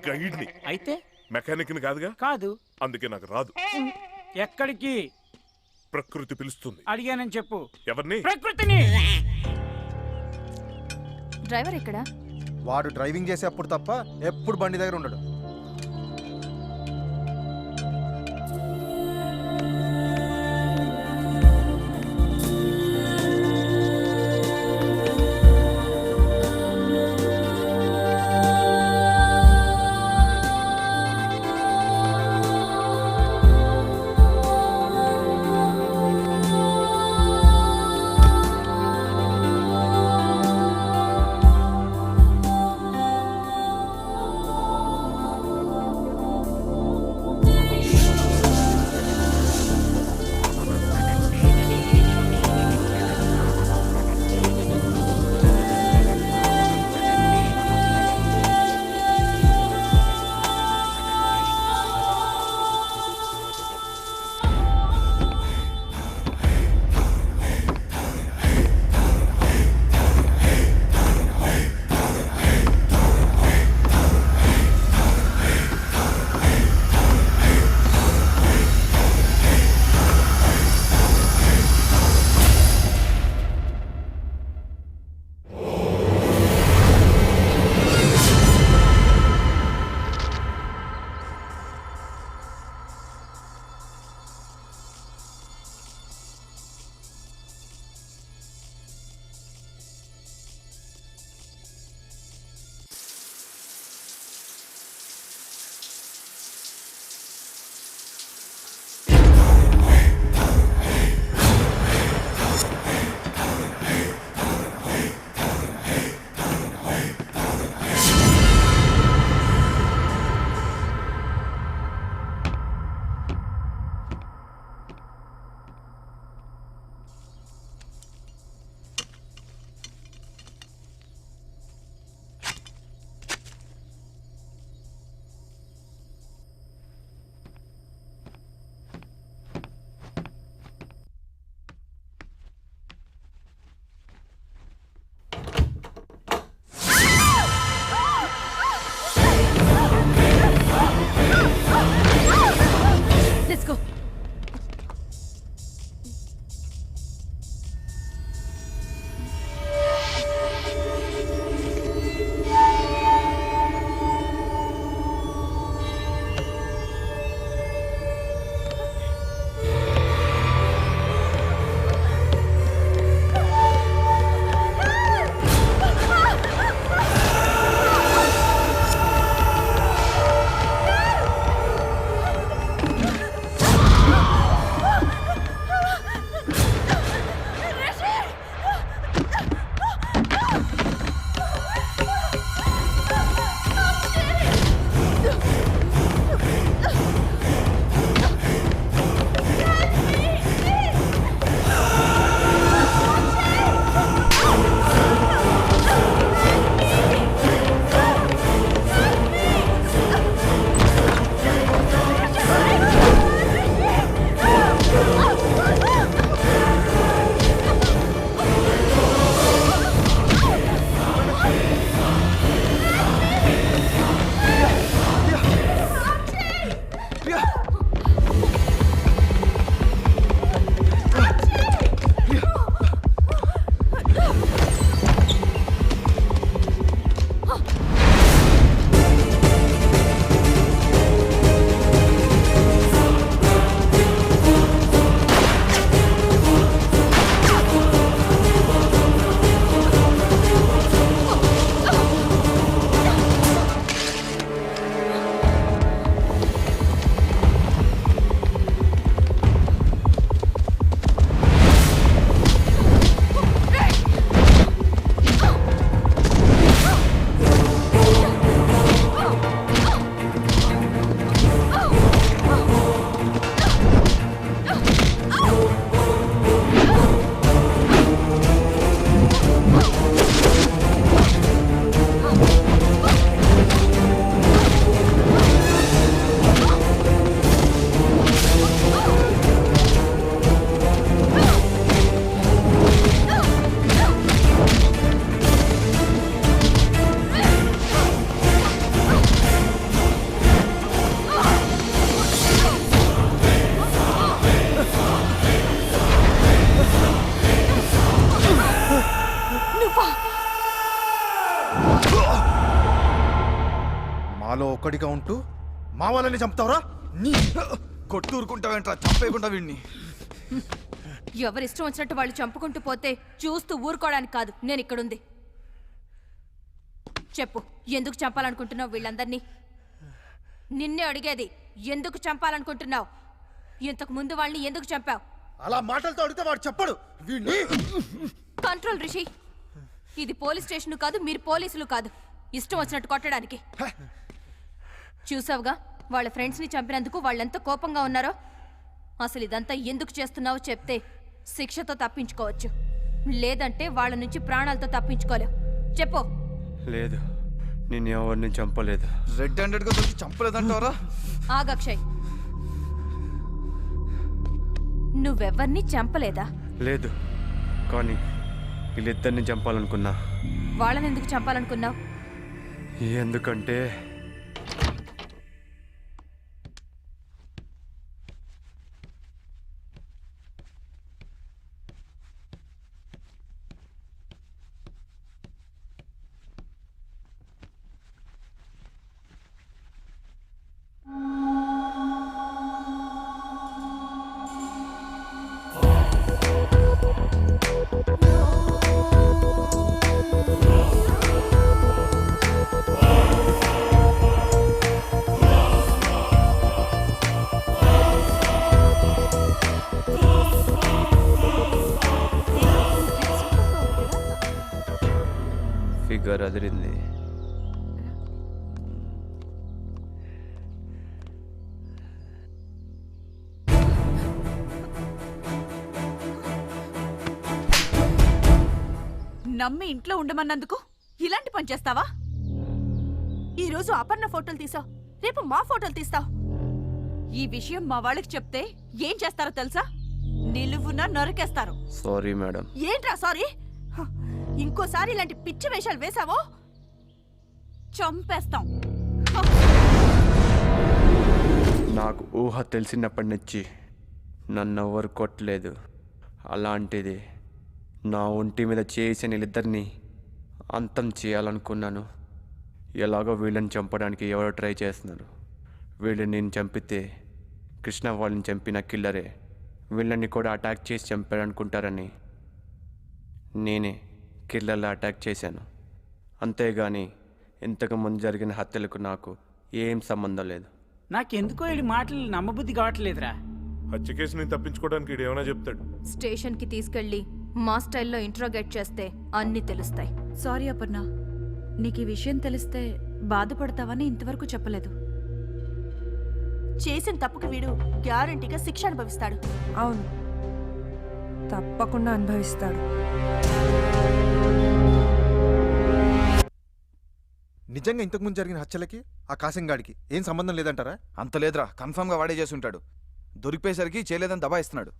గైడ్ని. అయితే మెకానిక్ని కాదుగా. కాదు. అందుకే నాకు రాదు. ఎక్కడికి? ప్రకృతి పిలుస్తుంది. అడిగానని చెప్పు. ఎవరిని? ప్రకృతిని. డ్రైవర్ ఎక్కడా? వాడు డ్రైవింగ్ చేసేప్పుడు తప్ప ఎప్పుడు బండి దగ్గర ఉండడు. మాలో ఒక్కడిగా ఉంటూ మా వాళ్ళని చంపుతావురా? కొట్టూరుకుంటావేంట్రా, చంపేయకుండా వీడిని. ఎవరిష్టం వచ్చినట్టు వాళ్ళు చంపుకుంటూ పోతే చూస్తూ ఊరుకోవడానికి కాదు నేను ఇక్కడుంది. చెప్పు, ఎందుకు చంపాలనుకుంటున్నావు వీళ్ళందరినీ? నిన్నే అడిగేది, ఎందుకు చంపాలనుకుంటున్నావు? ఇంతకు ముందు వాళ్ళని ఎందుకు చంపావు? అలా మాటలతో అడిగితే వాడు చెప్పడు. వీడిని కంట్రోల్ రిషి, ఇది పోలీస్ స్టేషన్ కాదు, మీరు పోలీసులు కాదు ఇష్టం వచ్చినట్టు కొట్టడానికి. చూసావుగా వాళ్ళ ఫ్రెండ్స్ని చంపినందుకు వాళ్ళెంత కోపంగా ఉన్నారో. అసలు ఇదంతా ఎందుకు చేస్తున్నావో చెప్తే శిక్షతో తప్పించుకోవచ్చు, లేదంటే వాళ్ళ నుంచి ప్రాణాలతో తప్పించుకోలేవు. చెప్పు. లేదు, నేను ఎవరిని చంపలేదు. రెడ్ హ్యాండెడ్గా దొరికి చంపలేదంటావరా? ఆగక్షయ్, నువ్వెవ్వరిని చంపలేదా? లేదు, కానీ వీళ్ళిద్దరిని చంపాలనుకున్నా. వాళ్ళని ఎందుకు చంపాలనుకున్నావు? ఎందుకంటే ఫిగర్ అదిరింది. నమ్మి ఇంట్లో ఉండమన్నందుకు ఇలాంటి పని చేస్తావా? ఈరోజు అపర్ణ ఫోటోలు తీసావు, రేపు మా ఫోటోలు తీస్తావు. ఈ విషయం మా వాళ్ళకి చెప్తే ఏం చేస్తారో తెలుసా? నిలువున నరికేస్తారు. Sorry madam. ఏంట్రా సారీ? ఇంకోసారి ఇలాంటి పిచ్చి వేషాలు వేసావో చంపేస్తాం. నాకు ఊహ తెలిసినప్పటి నుంచి నన్ను ఎవరు కొట్టలేదు. అలాంటిది నా ఒంటి మీద చేసిన వీళ్ళిద్దరిని అంతం చేయాలనుకున్నాను. ఎలాగో వీళ్ళని చంపడానికి ఎవరో ట్రై చేస్తున్నారు. వీళ్ళని నేను చంపితే కృష్ణ వాళ్ళని చంపిన కిల్లరే వీళ్ళని కూడా అటాక్ చేసి చంపారనుకుంటారని నేనే కిల్లర్లా అటాక్ చేశాను. అంతేగాని ఇంతకుముందు జరిగిన హత్యలకు నాకు ఏం సంబంధం లేదు. నాకెందుకో ఈ మాటలు నమ్మబుద్ధి కావట్లేదురా. హత్య కేసు నేను తప్పించుకోవడానికి ఈడు ఏమైనా చెప్తాడు. స్టేషన్కి తీసుకెళ్ళి మా స్టైల్లో ఇంట్రోగేట్ చేస్తే అన్నీ తెలుస్తాయి. సారీ అపర్ణ, నీకు ఈ విషయం తెలిస్తే బాధపడతావని ఇంతవరకు చెప్పలేదు. చేసిన తప్పుకి వీడు గ్యారంటీగా శిక్ష అనుభవిస్తాడు. అవును, తప్పకుండా అనుభవిస్తాడు. నిజంగా ఇంతకుముందు జరిగిన హత్యలకి ఆ కాసింగాడికి ఏం సంబంధం లేదంటారా? అంత లేదురా, కన్ఫర్మ్గా వాడే చేసి ఉంటాడు. దొరికిపోయేసరికి చేయలేదని దబాయిస్తున్నాడు.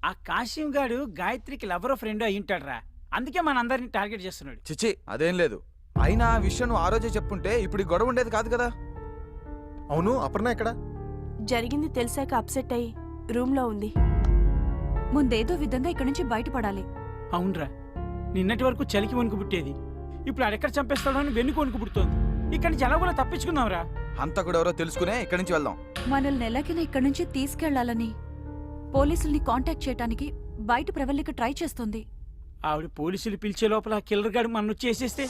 ఆ కాశీం గాడు గాయత్రికి లవరో ఫ్రెండ్ అయ్యింటాడురా, అందుకే మనందరినీ టార్గెట్ చేస్తున్నాడు. చిచి, అదేం లేదు. అయినా ఆ విషయం నువ్వు ఆ రోజే చెప్పుంటే ఇప్పుడు ఈ గొడవ ఉండేది కాదు కదా. అవును, అపర్ణ ఎక్కడ? జరిగింది తెలిసాక అప్సెట్ అయ్యి రూమ్లో ఉంది. ముందేదో విధంగా ఇక్కడి నుంచి బయటపడాలి. అవునరా, నిన్నటి వరకు చలికి వణుకు పుట్టేది, ఇప్పుడు అడెక్కడ చంపేస్తాడో అని వెన్నుకు వణుకు పుడుతోంది. ఇక్కడి నుంచి ఎలా కూడా తప్పించుకుందాంరా. అంతా కూడా ఎవరో తెలుసుకునే ఇక్కడి నుంచి వెళ్దాం. మనల్ని ఎలాగైనా ఇక్కడి నుంచి తీసుకెళ్లాలని పోలీసుల్ని కాంటాక్ట్ చేయడానికి బయట ప్రవల్లిక ట్రై చేస్తుంది. ఆవిడ పోలీసులు పిలిచే లోపల కిల్లర్ గాడు మన చేసేస్తే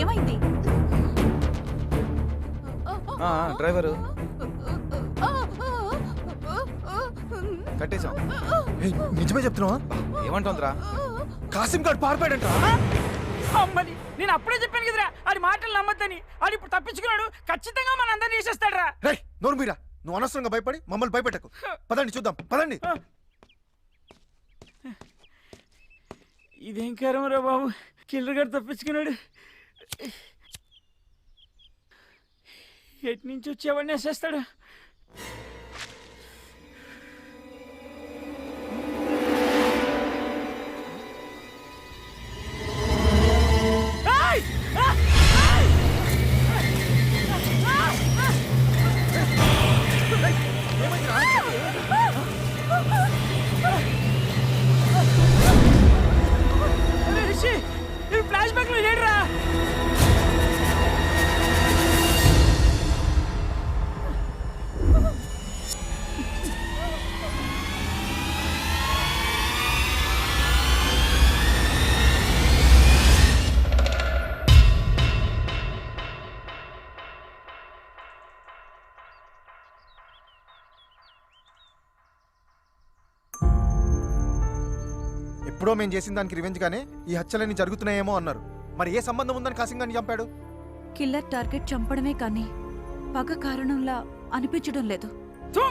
ఏమైంది? డ్రైవరు కట్టేశాం. నిజమే చెప్తున్నావా? ఏమంటుందిరా? కాసిం గాడు పారిపోయాడంట. అమ్మని నేను అప్పుడే చెప్పాను కదరా ఆడి మాటలు నమ్మద్దని. ఆడు ఇప్పుడు తప్పించుకున్నాడు, ఖచ్చితంగా మన అందరినీ వేసేస్తాడరా. రే నోరు మీరా, నువ్వు అనవసరంగా భయపడి మమ్మల్ని భయపెట్టకు. పదండి చూద్దాం, పదండి. ఇదేం కారమరా బాబు, కిల్లర్ గారు తప్పించుకున్నాడు. ఎటు నుంచి వచ్చేవాడిని వేసేస్తాడు. ఫ్లాష్ బ్యాక్ లో లేడురా. ఎప్పుడో మేము చేసిన దానికి రివెంజ్ గానే ఈ హత్యలన్నీ జరుగుతున్నాయేమో అన్నారు. మరి ఏ సంబంధం ఉందని కాసింగ్ గారిని చంపాడు? కిల్లర్ టార్గెట్ చంపడమే కానీ పగ కారణంలా అనిపించడం లేదు.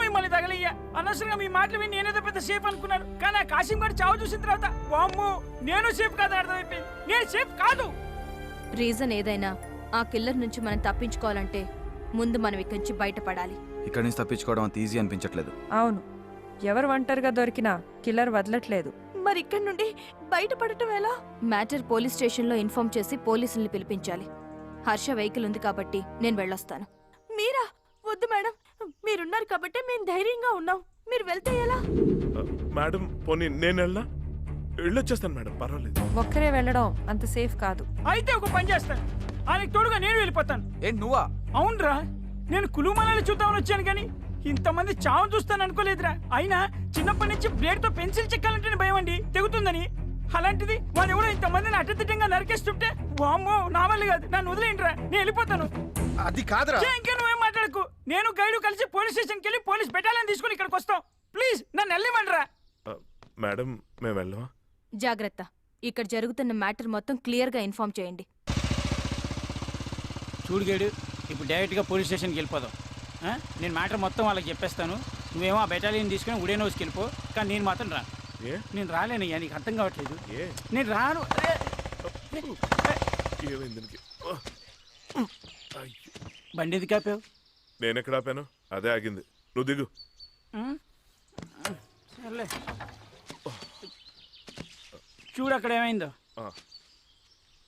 మిమ్మల్ని తగలయ్యా, అనవసరంగా మీ మాటలు విని నేనేదో పెద్ద సేఫ్ అనుకున్నాను. కానీ ఆ కాసిం గారు చావు చూసిన తర్వాత వామ్మో నేను సేఫ్ కాదు అర్థమైపోయింది. నేను సేఫ్ కాదు. రీజన్ ఏదైనా ఆ కిల్లర్ నుంచి మనం తప్పించుకోవాలంటే ముందు మనం ఇక్కడి నుంచి బయటపడాలి. ఇక్కడి నుంచి తప్పించుకోవడం అంత ఈజీ అనిపించట్లేదు. అవును, ఎవరు ఒంటరిగా దొరికినా కిల్లర్ వదలట్లేదు. మరి ఇక్కడి నుండి బయటపడటం ఎలా? మ్యాటర్ పోలీస్ స్టేషన్లో ఇన్ఫార్మ్ చేసి పోలీసుల్ని పిలిపించాలి. హర్ష వెహికల్ ఉంది కాబట్టి నేను వెళ్ళొస్తాను. మీరా? వద్దు మేడం, మీరున్నారు కాబట్టి మేము ధైర్యంగా ఉన్నాం. మీరు వెళ్తే ఎలా? మేడం పోనీ నేను వెళ్ళొచ్చేస్తాను మేడం, పర్వాలేదు. ఒక్కరే వెళ్ళడం అంత సేఫ్ కాదు. అయితే ఒక పని చేస్తాను, ఆయనకి తోడుగా నేను వెళ్ళిపోతాను. ఏంటి నువ్వా? అవునరా, నేను కులుమనాలి చూద్దామని వచ్చాను కానీ ఇంతమంది చావు చూస్తాను అనుకోలేదురా. అయినా చిన్నప్పటి నుంచి బ్లేడ్ తో పెన్సిల్ చెక్కాలంటేనే భయం అండి, తెగుతుందని. అలాంటిది వాడు ఎవడో ఇంతమందిని అడ్డదిడ్డంగా నరికేస్తుంటే వామ్మో నా వల్ల కాదు, నన్ను వదిలేండిరా, నేను వెళ్ళిపోతాను. అది కాదురా. ఇంకా నువ్వేం మాట్లాడకు. నేను గైడు కలిసి పోలీస్ స్టేషన్కి వెళ్ళి పోలీస్ బెటాలియన్ తీసుకుని ఇక్కడికి వస్తాం. ప్లీజ్ నన్ను వెళ్ళివ్వండిరా. మేడం మేము వెళ్ళమా? జాగ్రత్త, ఇక్కడ జరుగుతున్న మ్యాటర్ మొత్తం క్లియర్గా ఇన్ఫార్మ్ చేయండి. చూడు గైడు, ఇప్పుడు డైరెక్ట్గా పోలీస్ స్టేషన్కి వెళ్ళిపోదాం. నేను మ్యాటర్ మొత్తం వాళ్ళకి చెప్పేస్తాను. నువ్వేమో ఆ బెటాలియన్ తీసుకుని ఉడే నోస్కి వెళ్ళిపో. కానీ నేను మాత్రం రాను. నేను రాలేనయ్యా, నీకు అర్థం కావట్లేదు. నేను రాను. బండి ఎందుకు ఆపావు? నేను ఎక్కడ ఆపాను? అదే ఆగింది. నువ్వు దిగు. సర్లే, చూడు అక్కడ ఏమైందో.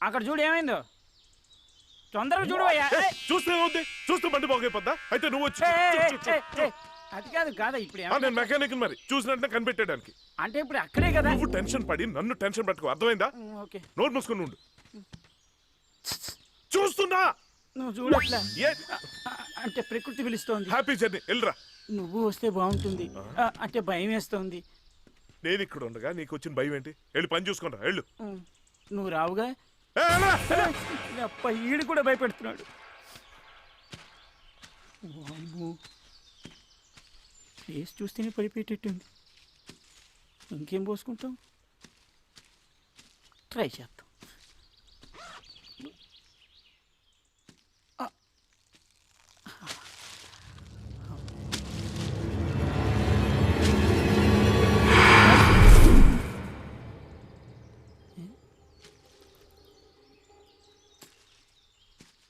అక్కడ చూడు ఏమైందో, తొందరగా చూడు. చూస్తే బండి బాగైపోద్దా? అయితే నువ్వు వచ్చి. అది కాదు కాదా ఇప్పుడు నేను మెకానిక్ మరి చూసినట్టే కనిపెట్టడానికి. అంటే ఇప్పుడు అక్కడే కదా. నువ్వు టెన్షన్ పడి నన్ను టెన్షన్ పెట్టుకో, అర్థమైందా? ఓకే, నోరు మూసుకొని ఉండు. చూస్తున్నా. నువ్వు చూడట్లా అంటే ప్రకృతి పిలుస్తోంది. హ్యాపీ జర్నీ, వెళ్ళరా. నువ్వు వస్తే బాగుంటుంది అంటే భయం వేస్తోంది. నేను ఇక్కడ ఉండగా నీకు వచ్చిన భయం ఏంటి? వెళ్ళి పని చూసుకుంటా, వెళ్ళు. నువ్వు రావుగా. అప్ప ఈడు కూడా భయపెడుతున్నాడు. ఫేస్ చూస్తేనే పడిపోయేటట్టుంది. ఇంకేం పోసుకుంటాం, ట్రై చేద్దాం.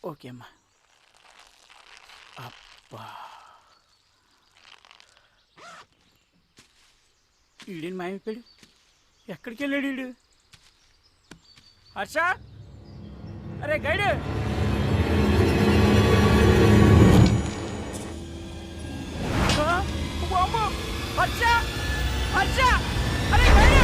ఓకే అమ్మా. అబ్బా, ఈడేని మాయమైపోయాడు. ఎక్కడికి వెళ్ళాడు ఈడు? హర్ష, అరే గైడ్, హర్ష హర్ష, అరే గైడ్.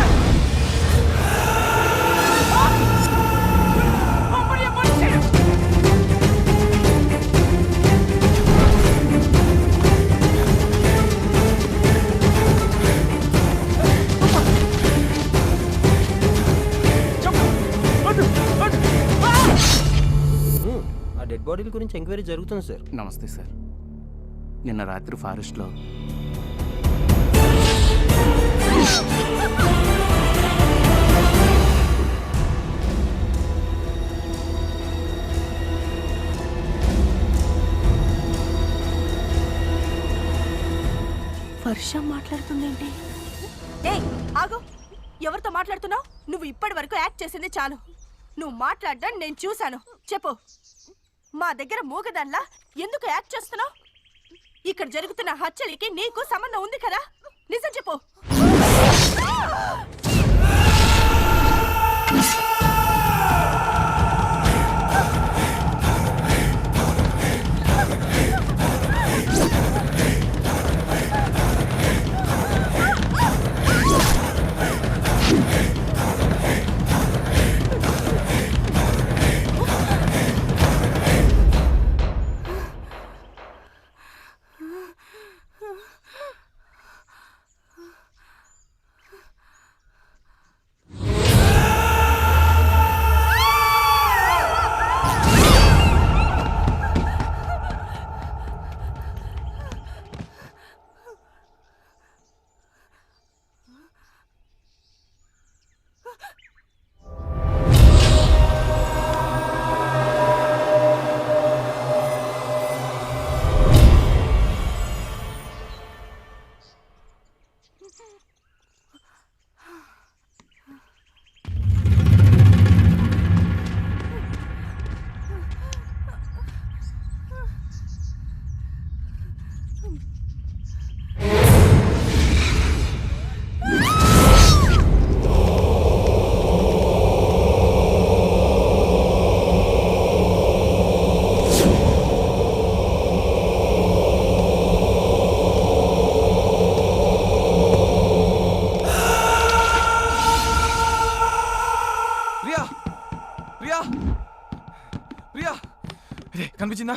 డెడ్ బాడీల గురించి ఎంక్వైరీ జరుగుతుంది సార్. నమస్తే సార్. నిన్న రాత్రి ఫారెస్ట్లో వర్ష మాట్లాడుతుందేంటి? ఏయ్ ఆగు, ఎవరితో మాట్లాడుతున్నావు? నువ్వు ఇప్పటి వరకు యాక్ట్ చేసింది చాలు. నువ్వు మాట్లాడడం నేను చూశాను. చెప్పు, మా దగ్గర మూగదాన్లా ఎందుకు యాక్ట్ చేస్తున్నావు? ఇక్కడ జరుగుతున్న హత్యలకి నీకు సంబంధం ఉంది కదా? నిజం చెప్పు. కనిపించిందా?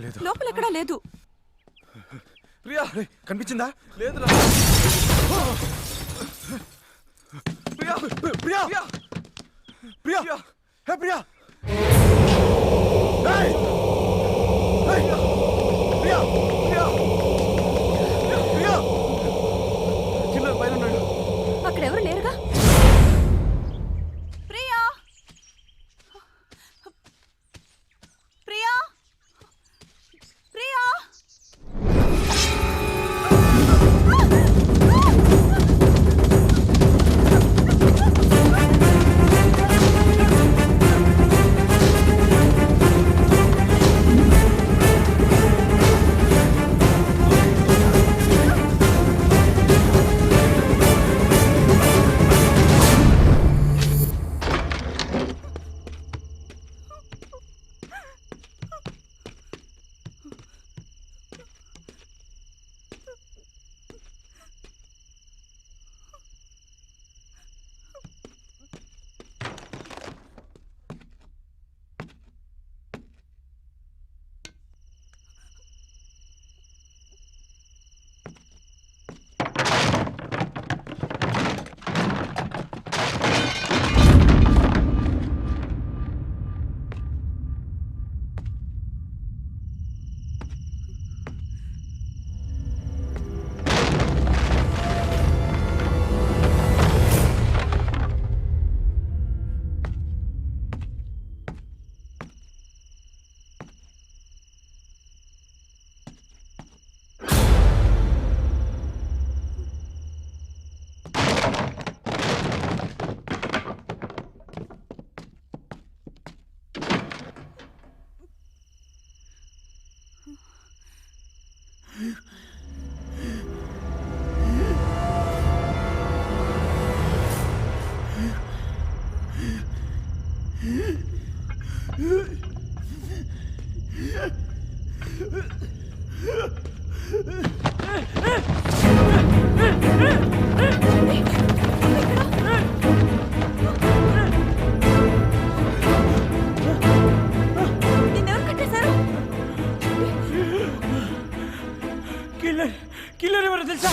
లేదు. లోపల ఎక్కడా లేదు. ప్రియా కనిపించిందా? లేదురా. ప్రియా ప్రియా ప్రియా హే ప్రియా! కిల్లర్ పైన ఉన్నాడు. అక్కడ ఎవరు లేరుగా? ప్రియా, ప్రియా, ప్రియా. కిల్లర్ ఎవరో తెలుసా?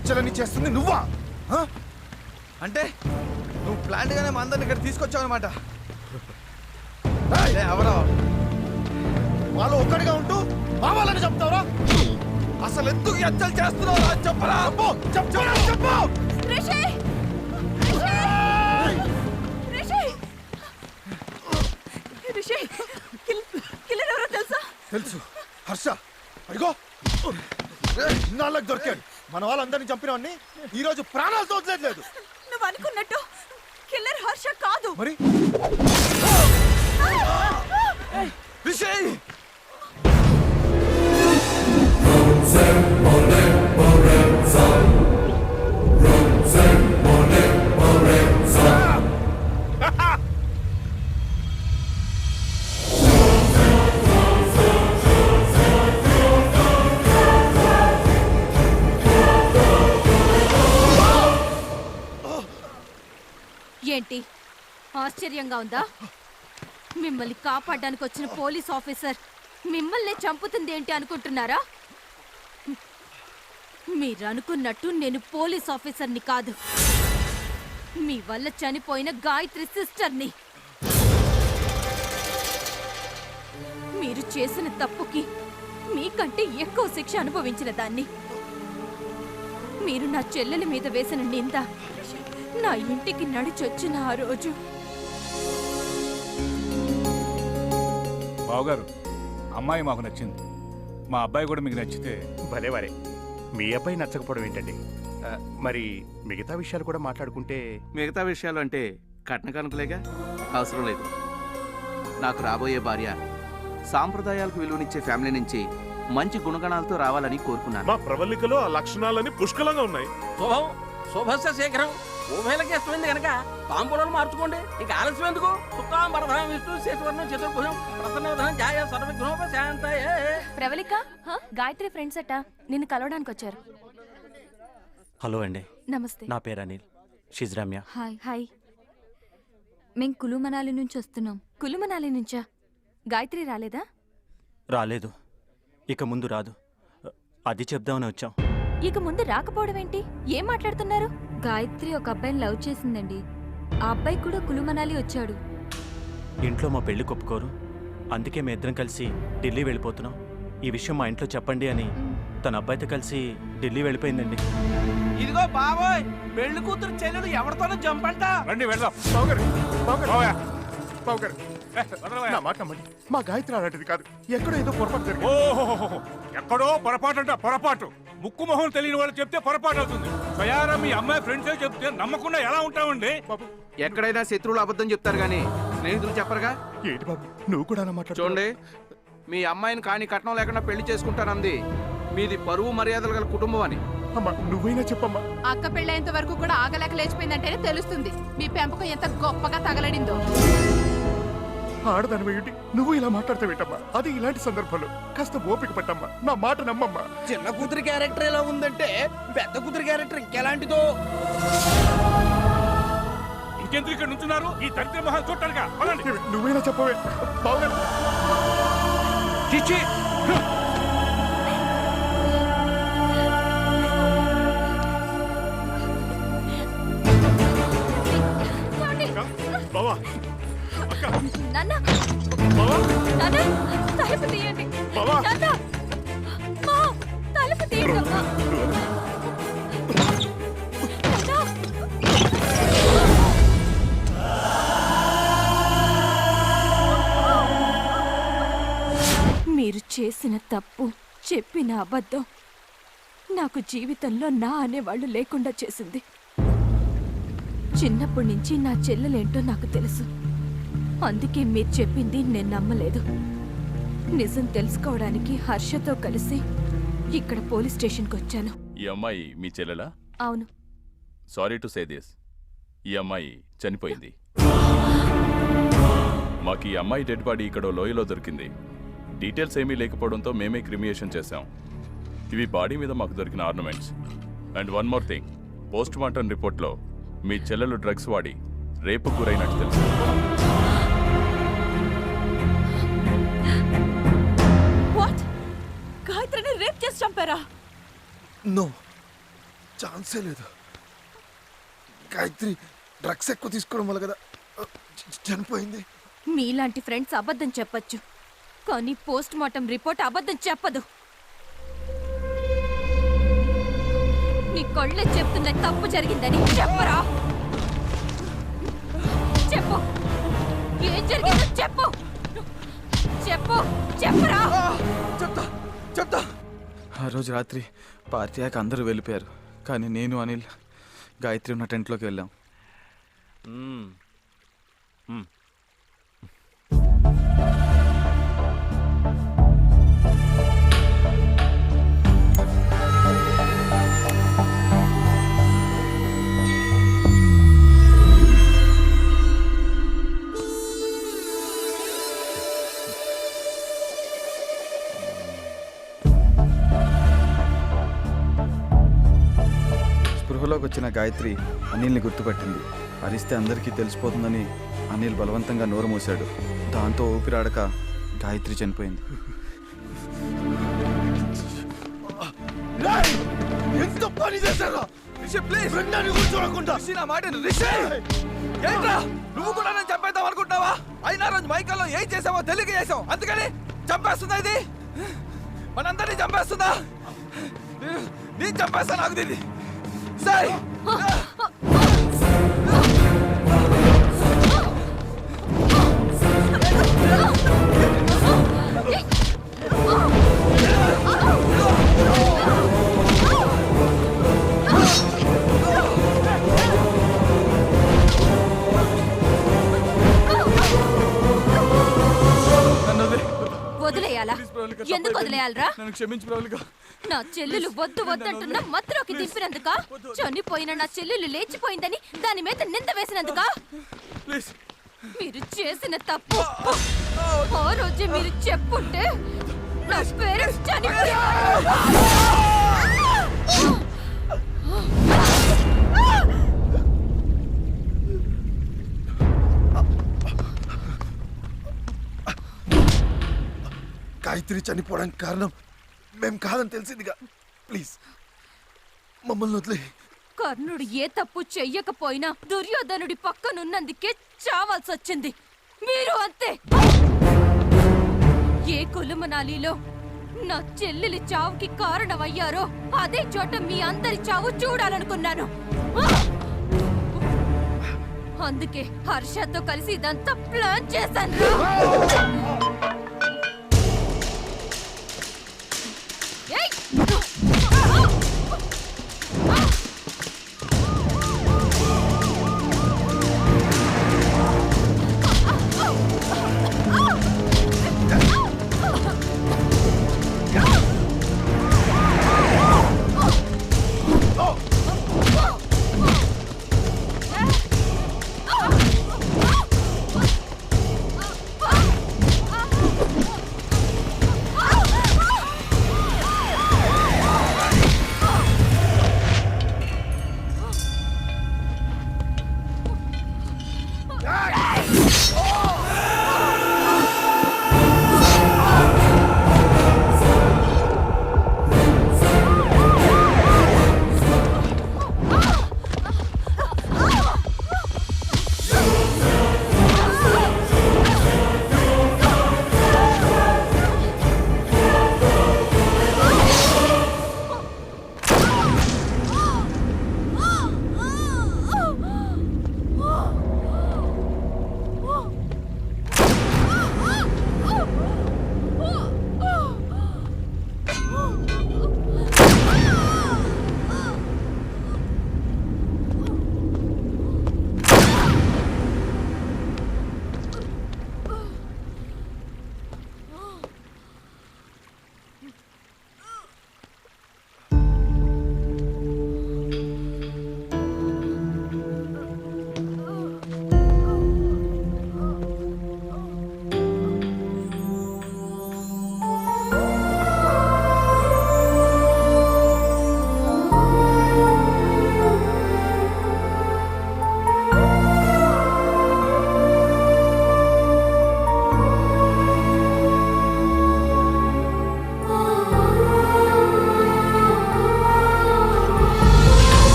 రచ్చలని చేస్తుంది నువ్వా? ఆ? అంటే నువ్వు ప్లాంట్ గానే మా అందరిని ఇక్కడ తీసుకొచ్చావు అనమాట. ఎవరో వాళ్ళు ఒక్కడిగా ఉంటూ మా వాళ్ళని చెప్తావరా? అసలు ఎందుకు హత్యలు చేస్తున్నావు చెప్పరా? చెప్పరా చెప్పు. తెలుసు హర్ష. అడిగో ఇన్నాళ్ళకి దొరికాడు. మన వాళ్ళందరినీ చంపినవన్నీ ఈ రోజు ప్రాణాలతో వదిలేదు. నువ్వు అనుకున్నట్టు కిల్లర్ హర్ష కాదు. మరి ఏంటి ఆశ్చర్యంగా ఉందా? మిమ్మల్ని కాపాడడానికి వచ్చిన పోలీస్ ఆఫీసర్ మిమ్మల్ని చంపుతుంది ఏంటి అనుకుంటున్నారా? మీరు అనుకున్నట్టు నేను పోలీస్ ఆఫీసర్ని కాదు, మీ వల్ల చనిపోయిన గాయత్రి సిస్టర్ని. మీరు చేసిన తప్పుకి మీకంటే ఎక్కువ శిక్ష అనుభవించిన దాన్ని. మీరు నా చెల్లెలి మీద వేసిన నింద నా ఇంటికి నడిచొచ్చిన ఆ రోజు. బావగారు, అమ్మాయి మాకు నచ్చింది. మా అబ్బాయి కూడా మీకు నచ్చితే భలే వరే. మీ అబ్బాయి నచ్చకపోవడం ఏంటండి? మరి మిగతా విషయాలు కూడా మాట్లాడుకుంటే. మిగతా విషయాలు అంటే కట్న కనుకలేగా, అవసరం లేదు. నాకు రాబోయే భార్య సాంప్రదాయాలకు విలువనిచ్చే ఫ్యామిలీ నుంచి మంచి గుణగణాలతో రావాలని కోరుకున్నాను. మా ప్రవళికలో ఆ లక్షణాలని పుష్కలంగా ఉన్నాయి. శుభం శుభస్య శేఖరం. ఉభయలకి ఇష్టమైంది కనుక తాంబూలాలు మార్చుకోండి. ఇక ఆలస్యం ఎందుకు? సుఖాం వరదం విష్ణు శేషవర్ణం చతుర్భుజం ప్రసన్నవదనం ఛాయ సర్వజ్ఞోప శాంతయే. ప్రవళిక, గాయత్రి ఫ్రెండ్స్ అట నిన్ను కలవడానికి వచ్చారు. హలో అండి. నమస్తే. నా పేరు Anil. She's Ramya. Hi. Hi. మేం కులు మనాలి నుంచి వస్తున్నాం. కులుమనాలి నుంచా? గాయత్రి రాలేదా? రాలేదు, ఇక ముందు రాదు. అది చెప్దామని వచ్చాం. ఇక ముందు రాకపోవడం ఏంటి? ఏం మాట్లాడుతున్నారు? గాయత్రి ఒక అబ్బాయిని లవ్ చేసిందండి. ఆ అబ్బాయి కూడా కులు మనాలి వచ్చాడు. ఇంట్లో మా పెళ్లి ఒప్పుకోరు, అందుకే మేము ఇద్దరం కలిసి ఢిల్లీ వెళ్ళిపోతున్నాం. ఈ విషయం మా ఇంట్లో చెప్పండి అని తన అబ్బాయితో కలిసి ఢిల్లీ వెళ్ళిపోయిందండి. ఇదిగో బాబోయ్, పెళ్లి కూతురు చెల్లెలు ఎవరితోనో జంపంట. రండి వెళ్దాం. నా మాట నమ్మండి, మా గాయత్రి అలాంటిది కాదు. ఎక్కడో ఏదో పొరపాటు జరిగింది. ఓహో, ఎక్కడో పొరపాటు అంట. పొరపాటు ముక్కు మొహం తెలియని వాళ్ళు చెప్తే పొరపాటు అవుతుంది. స్వయారా మీ అమ్మాయి ఫ్రెండ్సే చెప్తే నమ్మకుండా ఎలా ఉంటామండి? ఎక్కడైనా శత్రువులు అబద్ధం చెప్తారు కానీ స్నేహితులు చెప్పరుగా. ఏంటి బాబు నువ్వు కూడా అలా మాట్లాడు. చూడండి, మీ అమ్మాయిని కాని కట్నం లేకుండా పెళ్లి చేసుకుంటానంది. మీది పరువు మర్యాదలు గల కుటుంబం అని. అమ్మా నువ్వైనా చెప్పమ్మా. అక్క పెళ్ళేంత వరకు కూడా ఆగలేక లేచిపోయిందంటేనే తెలుస్తుంది మీ పెంపకం ఎంత గొప్పగా తగలడిందో. ఆడదాని వేయండి నువ్వు ఇలా మాట్లాడతావేంటమ్మా? అది ఇలాంటి సందర్భంలో కాస్త ఓపిక పట్టమ్మా. నా మాట నమ్మమ్మా. చిన్న కూతురి క్యారెక్టర్ ఎలా ఉందంటే పెద్ద కూతురి క్యారెక్టర్ ఇంకెలాంటిదో. ఇంకెందుకు ఇక్కడ నుంచున్నారు? ఈ దరిద్ర మొహం చూడటానికా? నువ్వైనా చెప్పవే బావగారు. చిచ్చి, బావా, నాన్న, నాన్న, తలుపు తీయండి. నాన్న, మా, తలుపు తీయండి అమ్మా. మీరు చేసిన తప్పు, చెప్పిన అబద్ధం నాకు జీవితంలో నా అనేవాళ్ళు లేకుండా చేసింది. చిన్నప్పటి నుంచి నా చెల్లెలేంటో నాకు తెలుసు. అందుకే మీరు చెప్పింది నేను నమ్మలేదు. నిజం తెలుసుకోవడానికి హర్షతో కలిసి ఇక్కడ పోలీస్ స్టేషన్కి వచ్చాను. ఈ అమ్మాయి మీ చెల్లెలా? అవును. సారీ టు సే దిస్, ఈ అమ్మాయి చనిపోయింది. మాకు ఈ అమ్మాయి డెడ్ బాడీ ఇక్కడ లోయలో దొరికింది. డీటెయిల్స్ ఏమీ లేకపోవడంతో మేమే క్రిమియేషన్ చేశాం. ఇవి బాడీ మీద మాకు దొరికిన ornaments. And one more thing, post mortem రిపోర్ట్లో మీ చెల్లెలు డ్రగ్స్ వాడి రేపు గురైనట్టు తెలుసు. వాట్? గాయత్రిని రేప్ చేసి చంపారా? నో, ఛాన్సే లేదు. గాయత్రి డ్రగ్స్ ఎక్కువ తీసుకోవడం వల్ల కదా చనిపోయింది. మీలాంటి ఫ్రెండ్స్ అబద్ధం చెప్పొచ్చు, కానీ పోస్ట్ మార్టం రిపోర్ట్ అబద్ధం చెప్పదు. నీ కళ్ళే చెప్తున్నా తప్పు జరిగిందని. చెప్పరా, చెప్పు, ఏం జరిగిందో చెప్పు, చెప్పు, చెప్పరా. చెప్తా. ఆ రోజు రాత్రి పార్టీ అయ్యాక అందరూ వెళ్ళిపోయారు, కానీ నేను అనిల్ గాయత్రి ఉన్న టెంట్లోకి వెళ్ళాం. స్పృహలోకి వచ్చిన గాయత్రి అనిల్ని గుర్తుపట్టింది. అరిస్తే అందరికీ తెలిసిపోతుందని అనిల్ బలవంతంగా నోరు మూశాడు. దాంతో ఊపిరాడక గాయత్రి చనిపోయింది. ఎంత పని చేశారా? నువ్వు కూడా నన్ను చంపేద్దాం అనుకుంటావా? అయినా రోజు మైకల్లో ఏం చేసావో తెలియక చేసావు, అందుకని చంపేస్తుందా ఇది? మనందరినీ చంపేస్తుందా? నేను చంపేస్తా, నాకు దీన్ని. సరే వదిలేయాలా? ఎందుకు వదిలేయాలరా? నన్ను క్షమించు ప్రవళిక. నా చెల్లెలు వద్దు వద్దంటున్న మత్తులోకి దింపినందుక? చనిపోయిన నా చెల్లెలు లేచిపోయిందని దాని మీద నింద వేసినందుక? మీరు చేసిన తప్పు ఆ రోజే మీరు చెప్పుంటే నా పేరెంట్స్ చనిపోయారు. గాయత్రి చనిపోవడానికి కారణం మేం కాదని తెలిసిందిగా. ప్లీజ్ మమ్మల్ని వదిలే. కర్ణుడు ఏ తప్పు చెయ్యకపోయినా దుర్యోధనుడి పక్కనున్నందుకే చావాల్సి వచ్చింది. మీరు అంతే. ఏ కులమనాలిలో నా చెల్లెలి చావుకి కారణమయ్యారో అదే చోట మీ అందరి చావు చూడాలనుకున్నాను. అందుకే హర్షతో కలిసి ఇదంతా ప్లాన్ చేశాను.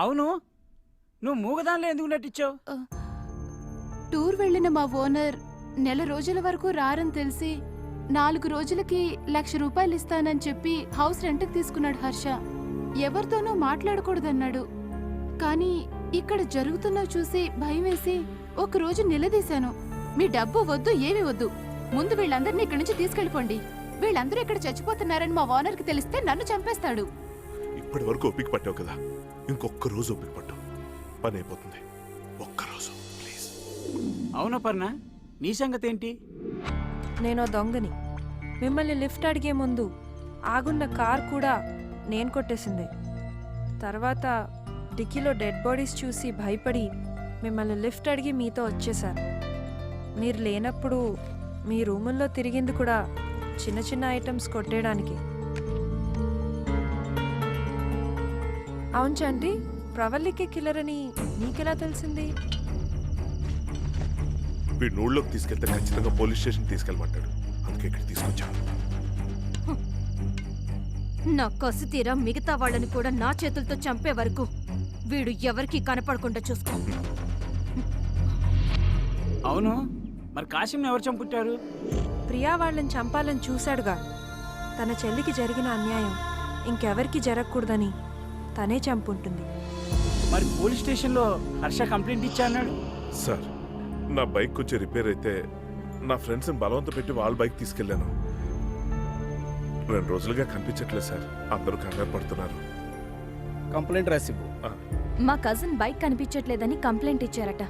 అవును, నువ్వు మూగదానిలో ఎందుకు నటించావు? టూర్ వెళ్ళిన మా ఓనర్ నెల రోజుల వరకు రారని తెలిసి 4 రోజులకి ₹1,00,000 ఇస్తానని చెప్పి హౌస్ రెంట్కి తీసుకున్నాడు హర్ష. ఎవరితోనూ మాట్లాడకూడదన్నాడు. కానీ ఇక్కడ జరుగుతున్నవి చూసి భయం వేసి ఒకరోజు నిలదీశాను. మీ డబ్బు వద్దు, ఏమీ వద్దు, ముందు వీళ్ళందరినీ ఇక్కడి నుంచి తీసుకెళ్ళిపోండి. వీళ్ళందరూ ఇక్కడ చచ్చిపోతున్నారని మా ఓనర్కి తెలిస్తే నన్ను చంపేస్తాడు. ఇప్పటి వరకు ఓపిక పట్టావు కదా, ఇంకొక రోజు ఓపిక పట్టు, పని అయిపోతుంది. ఒక్కరోజు ప్లీజ్. అవునా పర్ణ, నీ సంగతి ఏంటి? నేను దొంగని. మిమ్మల్ని లిఫ్ట్ అడిగే ముందు ఆగున్న కార్ కూడా నేను కొట్టేసింది. తర్వాత డిక్కీలో డెడ్ బాడీస్ చూసి భయపడి మిమ్మల్ని లిఫ్ట్ అడిగి మీతో వచ్చేసాను. మీరు లేనప్పుడు మీ రూముల్లో తిరిగింది కూడా చిన్న చిన్న ఐటమ్స్ కొట్టేయడానికి. అవును చంటి, ప్రవల్లికే కిల్లర్ అని నీకెలా తెలిసింది? వీడిని ఊళ్ళోకి తీసుకెళ్తే ఖచ్చితంగా పోలీస్ స్టేషన్ తీసుకెళ్ళమంటాడు, అందుకే ఇక్కడ తీసుకొచ్చాను. నా కసి తీరా మిగతా వాళ్ళని కూడా నా చేతులతో చంపే వరకు వీడు ఎవరికీ కనపడకుండా చూసుకో. అవును, మరి కాశీంని ఎవరు చంపుట్టారు? ప్రియా వాళ్ళని చంపాలని చూశాడుగా. తన చెల్లికి జరిగిన అన్యాయం ఇంకెవరికి జరగకూడదని తనే చంపుంటుంది. మరి పోలీస్ స్టేషన్లో హర్ష కంప్లైంట్ ఇచ్చా అన్నాడు. సార్, నా బైక్ కొంచెం రిపేర్ అయితే నా ఫ్రెండ్స్ని బలవంత పెట్టి వాళ్ళ బైక్ తీసుకెళ్ళాను. 2 రోజులుగా కనిపించట్లేదు సార్, అందరూ కంగారు పడుతున్నారు. కంప్లైంట్ రాసివ్వు. మా కజిన్ బైక్ కనిపించట్లేదని కంప్లైంట్ ఇచ్చారట.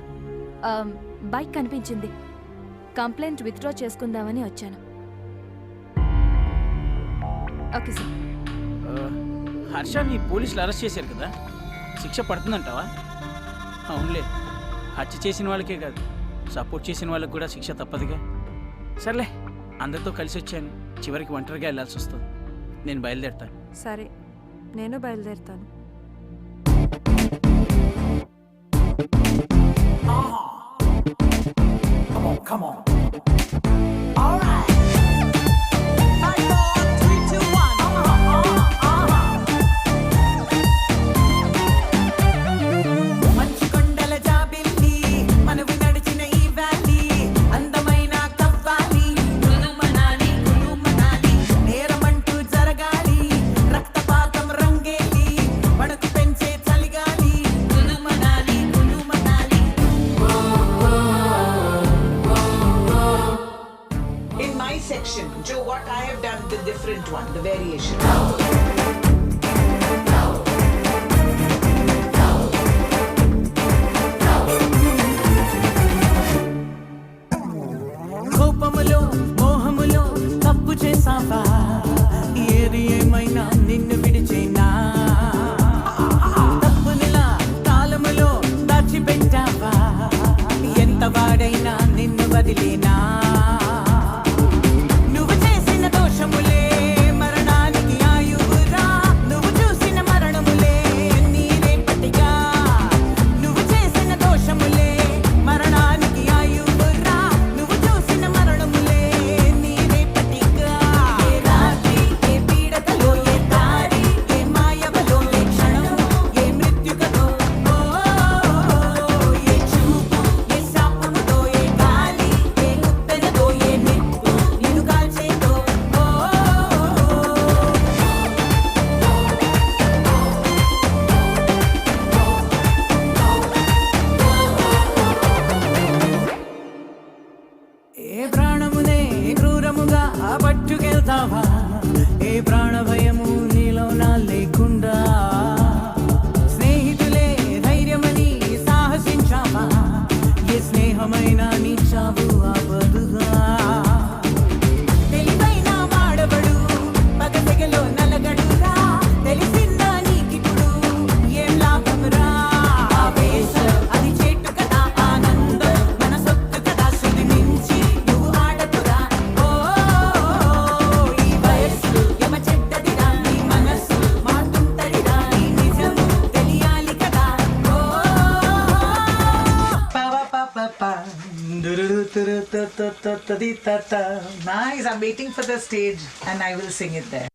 బైక్ కనిపించింది. కంప్లైంట్ విత్డ్రా చేసుకుందామని వచ్చాను. Okay sir. హర్షని పోలీసులు అరెస్ట్ చేశారు కదా, శిక్ష పడుతుందంటావా? అవునులే, హత్య చేసిన వాళ్ళకే కాదు, సపోర్ట్ చేసిన వాళ్ళకి కూడా శిక్ష తప్పదుగా. సర్లే, అందరితో కలిసి వచ్చాను, చివరికి ఒంటరిగా వెళ్ళాల్సి వస్తుంది. నేను బయలుదేరుతాను. సరే, నేను బయలుదేరుతాను. Come on. All right. 5, 4, 3, 2, 1. మంచు కొండల జాబిల్లి మనవి నడిచిన ఈ వ్యాలీ అందమైన కవ్వాలి. కులుమనాలి కులుమనాలి నేరమంటూ జరగాలి. రక్తపాతం రంగేలి వణుకు పెంచే చలిగాలి. Kullu Manali Kullu Manali. In my section, Joe, what I have done, the different one, the variation. కోపములో మోహములో తప్పు చేసావా, ఏది ఏమైనా నిన్ను విడిచేనా. తప్పునిలా కాలములో దాచిపెట్టావా, ఎంత వాడైనా నిన్ను వదిలేనా. నువ్వు చేసిన దోషములే మరణానికి ఆయువురా. నువ్వు చూసిన మరణములే నీ రేపటిగా. నువ్వు చేసిన దోషములే మరణానికి ఆయువురా. నువ్వు చూసిన మరణములే నీ రేపటిగా. ఏ రాత్రి ఏ పీడకలో ఏ దారి ఏ మాయవలో ఏ క్షణము ఏ మృత్యుకతో ఏ చూపు ఏ శాపముతో ఏ గాలి ఏ ఉప్పెనతో ఏ నిప్పు నిన్ను కాల్చేదో. ఏ ప్రాణమునే క్రూరముగా పట్టుకెళ్తావా, ఏ ప్రాణ భయము నీలో నా లేకుండా. స్నేహితులే ధైర్యమని సాహసించావా, ఏ స్నేహమైనా నీ చావు ఆపదుగా. తెలివైన వాడబడు పగసెగలో నలగడురా. తెలిసిందా నీకిప్పుడు ఏం లాభమురా. ఆవేశం అది చెట్టు కదా, ఆనందం మన సొత్తు కదా. శుద్ధి మించి నువ్వు ఆడకురా. ఈ వయస్సు యమ చెడ్డదిరా. నీ మనస్సు మాటుంటడిరా. ఈ నిజము తెలియాలి కదా. Nice. I'm waiting for the stage and I will sing it there.